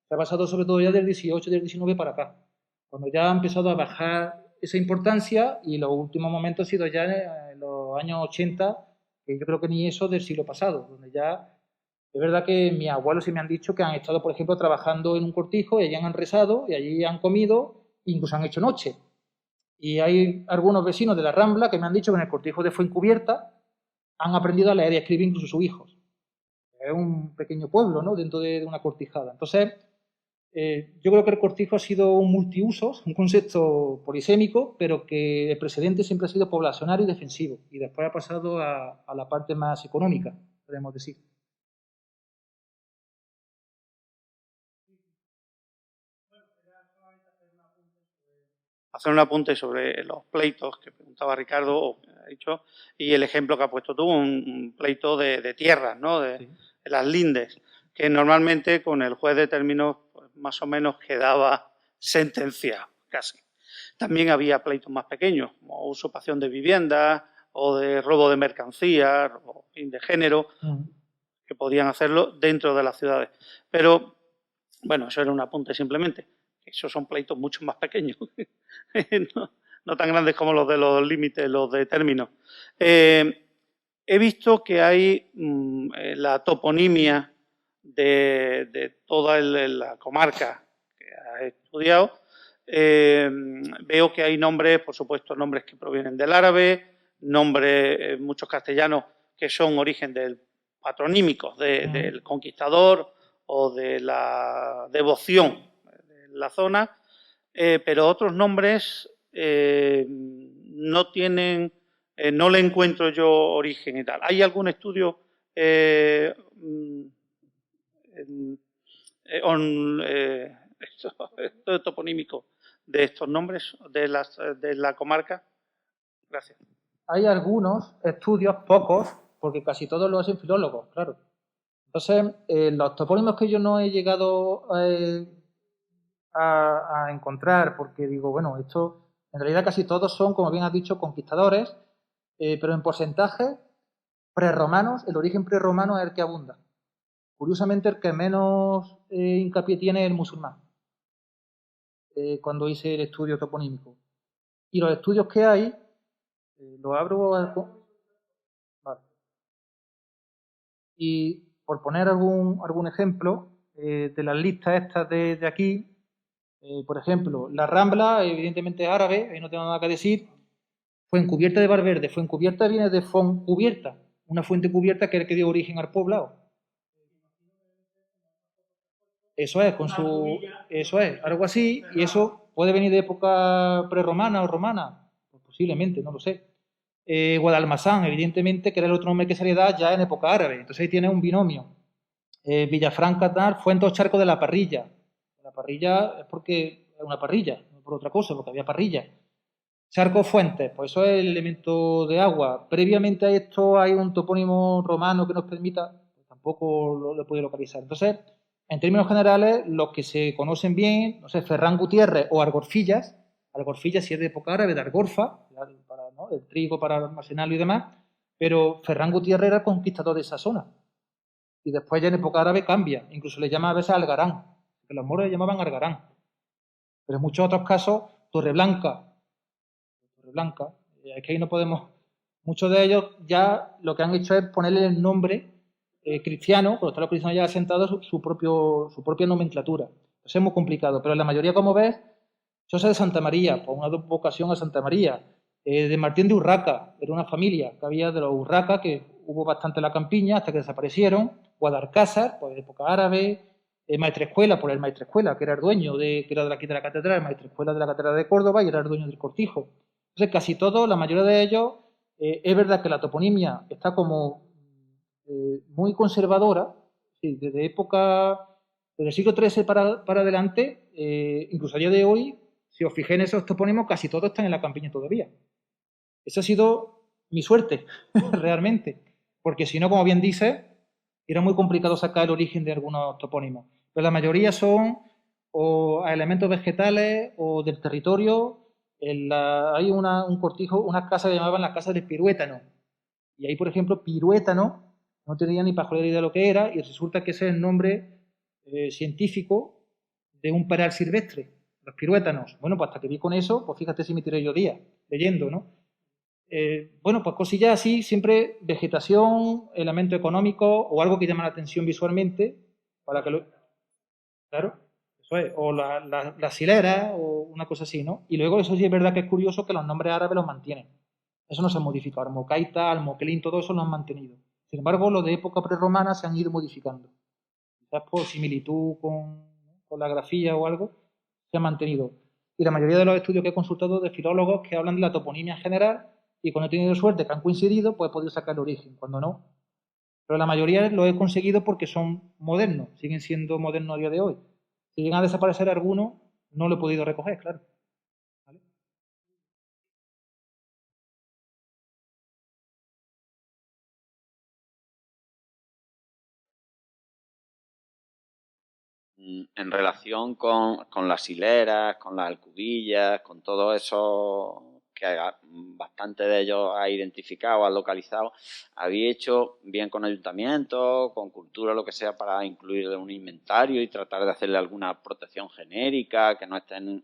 se ha basado sobre todo ya del 18, del 19 para acá, cuando ya ha empezado a bajar esa importancia y los últimos momentos han sido ya en los años 80, que yo creo que ni eso del siglo pasado, donde ya es verdad que mis abuelos sí me han dicho que han estado, por ejemplo, trabajando en un cortijo y allí han rezado y allí han comido, incluso han hecho noche. Y hay algunos vecinos de la Rambla que me han dicho que en el cortijo de Fuencubierta han aprendido a leer y a escribir incluso sus hijos. Es un pequeño pueblo, ¿no?, dentro de una cortijada. Entonces, yo creo que el cortijo ha sido un multiusos, un concepto polisémico, pero que el precedente siempre ha sido poblacional y defensivo. Y después ha pasado a la parte más económica, podemos decir. Hacer un apunte sobre los pleitos que preguntaba Ricardo, o que ha dicho, y el ejemplo que ha puesto tú, un pleito de tierras, ¿no?, de las lindes, que normalmente con el juez de términos pues, más o menos quedaba sentenciado, casi. También había pleitos más pequeños, como usurpación de viviendas o de robo de mercancías, o de género, que podían hacerlo dentro de las ciudades. Pero, bueno, eso era un apunte simplemente. Esos son pleitos mucho más pequeños, no tan grandes como los de los límites, los de términos. He visto que hay la toponimia de toda la comarca que has estudiado, veo que hay nombres, por supuesto, nombres que provienen del árabe, nombres, muchos castellanos, que son origen del patronímicos del conquistador o de la devoción de la zona, pero otros nombres no tienen, no le encuentro yo origen y tal. ¿Hay algún estudio toponímico de estos nombres de la comarca? Gracias. Hay algunos estudios, pocos, porque casi todos lo hacen filólogos, claro. Entonces, los topónimos que yo no he llegado a encontrar, porque digo, bueno, esto en realidad casi todos son, como bien has dicho, conquistadores, pero en porcentaje prerromanos, el origen prerromano es el que abunda. Curiosamente, el que menos hincapié tiene es el musulmán, cuando hice el estudio toponímico. Y los estudios que hay, lo abro. Vale. Y por poner algún ejemplo, de las listas estas de aquí, por ejemplo, la Rambla, evidentemente es árabe, ahí no tengo nada que decir. Fuencubierta de Valverde. Fuencubierta viene de Foncubierta, una fuente cubierta que es el que dio origen al poblado. Eso es, eso es, algo así, y eso puede venir de época prerromana o romana, pues posiblemente, no lo sé. Guadalmazán, evidentemente, que era el otro nombre que se le da ya en época árabe, entonces ahí tiene un binomio. Villafranca, tal, Fuentes Charcos de la Parrilla. La parrilla es porque es una parrilla, no por otra cosa, porque había parrilla. Charco Fuentes, pues eso es el elemento de agua. Previamente a esto hay un topónimo romano que nos permita, pues tampoco lo he podido localizar. Entonces, en términos generales, los que se conocen bien, no sé, Ferran Gutiérrez o Argorfillas, Argorfillas si es de época árabe, de Argorfa, para, ¿no?, el trigo para almacenarlo y demás, pero Ferran Gutiérrez era el conquistador de esa zona. Y después ya en época árabe cambia, incluso le llama a veces Algarán, que los moros le llamaban Algarán. Pero en muchos otros casos, Torreblanca, es que ahí no podemos, muchos de ellos ya lo que han hecho es ponerle el nombre cristiano, cuando está los cristianos ya asentados, su propia nomenclatura. Eso es muy complicado, pero la mayoría, como ves, José de Santa María, por una vocación a Santa María, de Martín de Urraca, era una familia que había de los Urraca, que hubo bastante en la campiña hasta que desaparecieron, Guadalcázar, por época árabe, Maestrescuela, por el Maestrescuela, que era el dueño que era de aquí de la catedral, Maestrescuela de la catedral de Córdoba, y era el dueño del cortijo. Entonces, casi todos, la mayoría de ellos, es verdad que la toponimia está como muy conservadora, sí, desde el siglo XIII para adelante, incluso a día de hoy, si os fijáis en esos topónimos, casi todos están en la campiña todavía. Esa ha sido mi suerte, realmente, porque si no, como bien dice, era muy complicado sacar el origen de algunos topónimos. Pero la mayoría son o a elementos vegetales o del territorio. Hay un cortijo, unas casas que llamaban las casas de Piruétano. Y ahí, por ejemplo, Piruétano no tenía ni pajolera idea de lo que era, y resulta que ese es el nombre científico de un peral silvestre, los piruétanos. Bueno, pues hasta que vi con eso, pues fíjate si me tiré yo días leyendo, ¿no? Bueno, pues cosillas así, siempre vegetación, elemento económico o algo que llama la atención visualmente, para que lo... Claro, eso es, o la silera o una cosa así, ¿no? Y luego eso sí es verdad que es curioso que los nombres árabes los mantienen. Eso no se ha modificado. Almocaita, Almoquelín, todo eso lo han mantenido. Sin embargo, los de época prerromana se han ido modificando. Quizás por similitud con la grafía o algo, se ha mantenido. Y la mayoría de los estudios que he consultado de filólogos que hablan de la toponimia en general, y cuando he tenido suerte que han coincidido, pues he podido sacar el origen, cuando no. Pero la mayoría lo he conseguido porque son modernos, siguen siendo modernos a día de hoy. Si llegan a desaparecer algunos, no lo he podido recoger, claro. ¿Vale? En relación con las hileras, con las alcubillas, con todo eso que bastante de ellos ha identificado, ha localizado, ¿había hecho bien con ayuntamientos, con cultura, lo que sea, para incluirle un inventario y tratar de hacerle alguna protección genérica, que no estén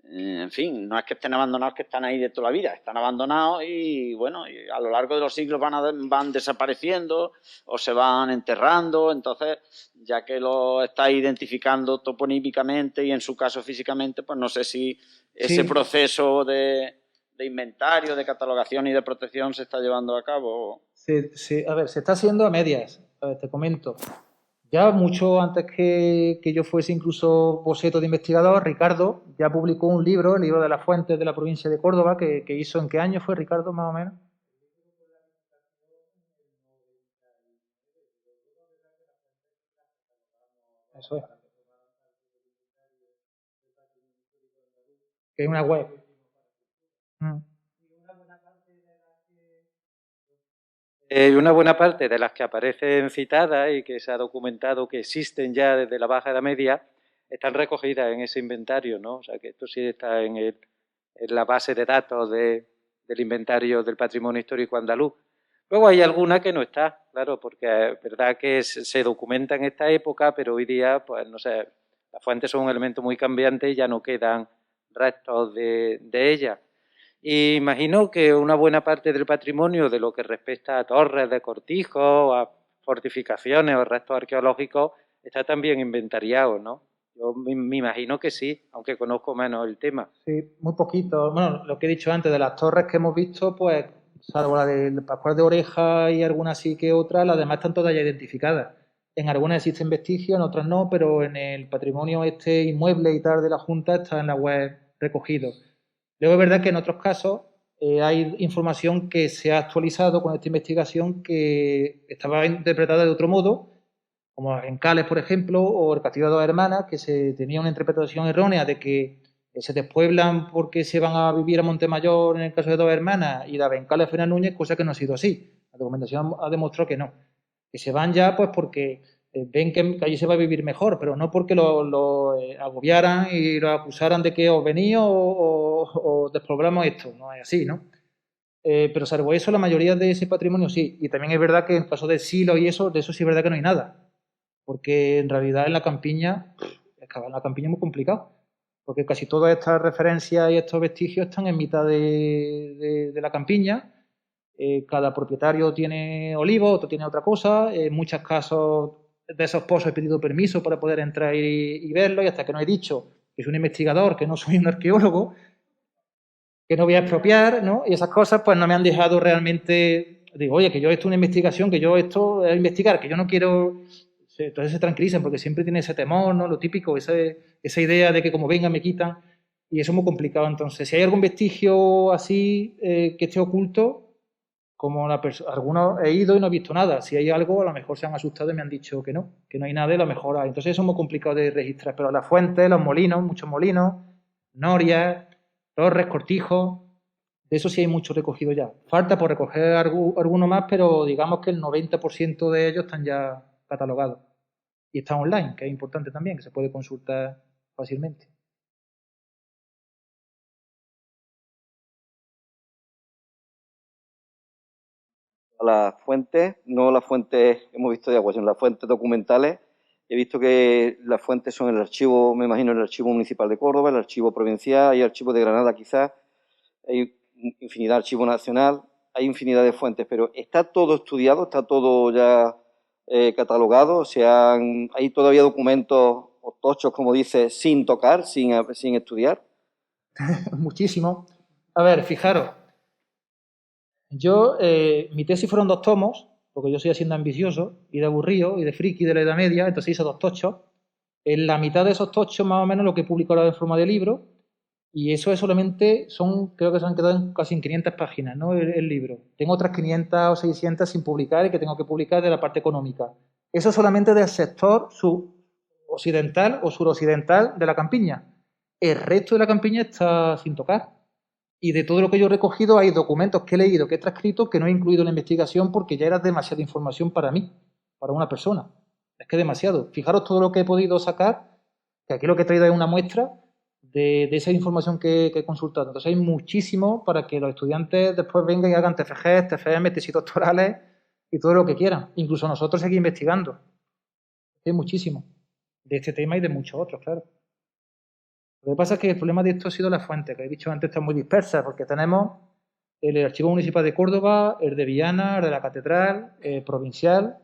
en fin, no es que estén abandonados, que están ahí de toda la vida, están abandonados y bueno, y a lo largo de los siglos van desapareciendo o se van enterrando. Entonces, ya que lo estáis identificando toponímicamente y en su caso físicamente, pues no sé si ese proceso de inventario, de catalogación y de protección se está llevando a cabo. A ver, se está haciendo a medias. A ver, te comento. Ya mucho antes que yo fuese incluso boceto de investigador, Ricardo ya publicó un libro, el libro de las fuentes de la provincia de Córdoba, que hizo. ¿En qué año fue, Ricardo, más o menos? Eso es. Que es una web. Una buena parte de las que aparecen citadas y que se ha documentado que existen ya desde la Baja Edad Media están recogidas en ese inventario, ¿no? O sea que esto sí está en la base de datos del inventario del patrimonio histórico andaluz. Luego hay alguna que no está, claro, porque es verdad que se documenta en esta época, pero hoy día, pues no sé, las fuentes son un elemento muy cambiante y ya no quedan restos de ellas. Y imagino que una buena parte del patrimonio de lo que respecta a torres de cortijo, a fortificaciones o restos arqueológicos, está también inventariado, ¿no? Yo me imagino que sí, aunque conozco menos el tema. Sí, muy poquito. Bueno, lo que he dicho antes, de las torres que hemos visto, pues, salvo la del Pascual de Oreja y algunas sí que otras, las demás están todas ya identificadas. En algunas existen vestigios, en otras no, pero en el patrimonio inmueble y tal de la Junta está en la web recogido. Luego es verdad que en otros casos hay información que se ha actualizado con esta investigación que estaba interpretada de otro modo, como en Cales, por ejemplo, o el Castillo de Dos Hermanas, que se tenía una interpretación errónea de que se despueblan porque se van a vivir a Montemayor en el caso de Dos Hermanas y de Abencales a Fernández Núñez, cosa que no ha sido así. La documentación ha demostrado que no. Que se van ya pues porque ven que allí se va a vivir mejor, pero no porque lo agobiaran y lo acusaran de que os venís o despoblamos esto. No es así, ¿no? Pero salvo eso, la mayoría de ese patrimonio sí. Y también es verdad que en el caso de silos y eso, de eso sí es verdad que no hay nada. Porque en realidad en la campiña es muy complicado. Porque casi todas estas referencias y estos vestigios están en mitad de la campiña. Cada propietario tiene olivos, otro tiene otra cosa. En muchos casos de esos pozos he pedido permiso para poder entrar y verlo, y hasta que no he dicho que soy un investigador, que no soy un arqueólogo, que no voy a expropiar, ¿no? Y esas cosas pues no me han dejado realmente, digo, oye, que yo esto es una investigación, que yo esto es investigar, que yo no quiero. Entonces se tranquilizan porque siempre tiene ese temor, ¿no? Lo típico, esa idea de que como vengan me quitan, y eso es muy complicado. Entonces, si hay algún vestigio así que esté oculto, como algunos he ido y no he visto nada. Si hay algo, a lo mejor se han asustado y me han dicho que no hay nada y a lo mejor hay. Entonces eso es muy complicado de registrar. Pero las fuentes, los molinos, muchos molinos, norias, torres, cortijos, de eso sí hay mucho recogido ya. Falta por recoger alguno más, pero digamos que el 90% de ellos están ya catalogados. Y está online, que es importante también, que se puede consultar fácilmente. Las fuentes, no las fuentes que hemos visto de agua, sino las fuentes documentales. He visto que las fuentes son el archivo, me imagino, el archivo municipal de Córdoba, el archivo provincial, hay archivo de Granada quizás, hay infinidad de archivo nacional, hay infinidad de fuentes, pero ¿está todo estudiado? ¿Está todo ya catalogado? ¿Hay todavía documentos o tochos, como dice, sin tocar, sin estudiar? Muchísimo. A ver, fijaros. Mi tesis fueron 2 tomos, porque yo soy siendo ambicioso y de aburrido y de friki de la Edad Media, entonces hice 2 tochos. En la mitad de esos tochos, más o menos, lo que he publicado ahora en forma de libro, y eso es solamente, creo que se han quedado en casi en 500 páginas, ¿no? El libro. Tengo otras 500 o 600 sin publicar y que tengo que publicar de la parte económica. Eso solamente del sector occidental o suroccidental de la campiña. El resto de la campiña está sin tocar. Y de todo lo que yo he recogido hay documentos que he leído, que he transcrito, que no he incluido en la investigación porque ya era demasiada información para mí, para una persona. Es que demasiado. Fijaros todo lo que he podido sacar, que aquí lo que he traído es una muestra de esa información que he consultado. Entonces hay muchísimo para que los estudiantes después vengan y hagan TFG, TFM, tesis doctorales y todo lo que quieran. Incluso nosotros seguimos investigando. Hay muchísimo de este tema y de muchos otros, claro. Lo que pasa es que el problema de esto ha sido la fuente, que he dicho antes está muy dispersa, porque tenemos el Archivo Municipal de Córdoba, el de Viana, el de la Catedral, el provincial,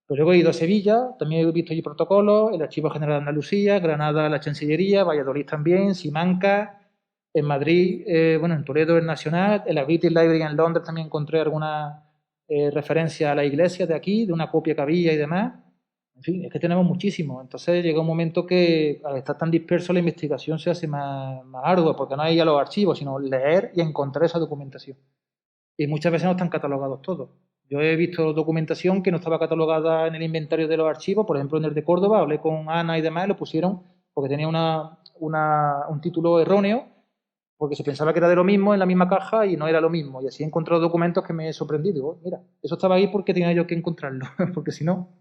pero luego he ido a Sevilla, también he visto allí protocolos, el Archivo General de Andalucía, Granada la Chancillería, Valladolid también, Simancas, en Madrid, en Toledo el Nacional, en la British Library en Londres también encontré alguna referencia a la iglesia de aquí, de una copia que había y demás. En fin, es que tenemos muchísimo. Entonces llega un momento que al estar tan disperso la investigación se hace más ardua, porque no hay a los archivos, sino leer y encontrar esa documentación. Y muchas veces no están catalogados todos. Yo he visto documentación que no estaba catalogada en el inventario de los archivos, por ejemplo en el de Córdoba, hablé con Ana y demás, lo pusieron porque tenía un título erróneo, porque se pensaba que era de lo mismo en la misma caja y no era lo mismo. Y así he encontrado documentos que me he sorprendido. Digo, mira, eso estaba ahí porque tenía yo que encontrarlo, porque si no,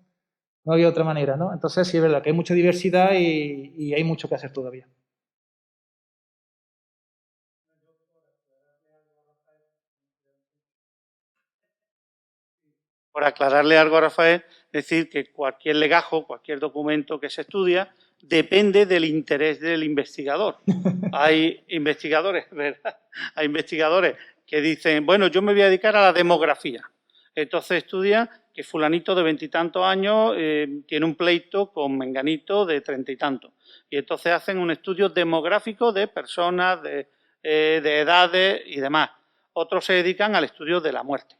no había otra manera, ¿no? Entonces sí es verdad que hay mucha diversidad y hay mucho que hacer todavía. Por aclararle algo a Rafael, decir que cualquier legajo, cualquier documento que se estudia, depende del interés del investigador. Hay investigadores, ¿verdad? Hay investigadores que dicen, bueno, yo me voy a dedicar a la demografía. Entonces estudia que fulanito de 20 y tantos años tiene un pleito con menganito de 30 y tantos. Y entonces hacen un estudio demográfico de personas, de edades y demás. Otros se dedican al estudio de la muerte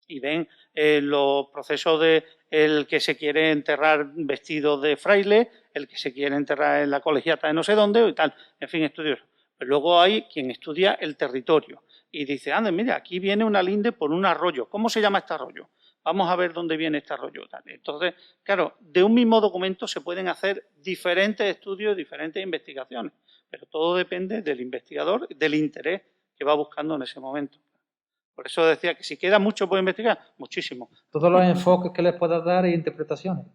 y ven los procesos de el que se quiere enterrar vestido de fraile, el que se quiere enterrar en la colegiata de no sé dónde y tal, en fin, estudios. Pero luego hay quien estudia el territorio y dice, anda, mira, aquí viene una linde por un arroyo. ¿Cómo se llama este arroyo? Vamos a ver dónde viene este arroyo. Entonces, claro, de un mismo documento se pueden hacer diferentes estudios, diferentes investigaciones, pero todo depende del investigador, del interés que va buscando en ese momento. Por eso decía que si queda mucho por investigar, muchísimo. Todos los enfoques que les puedas dar e interpretaciones.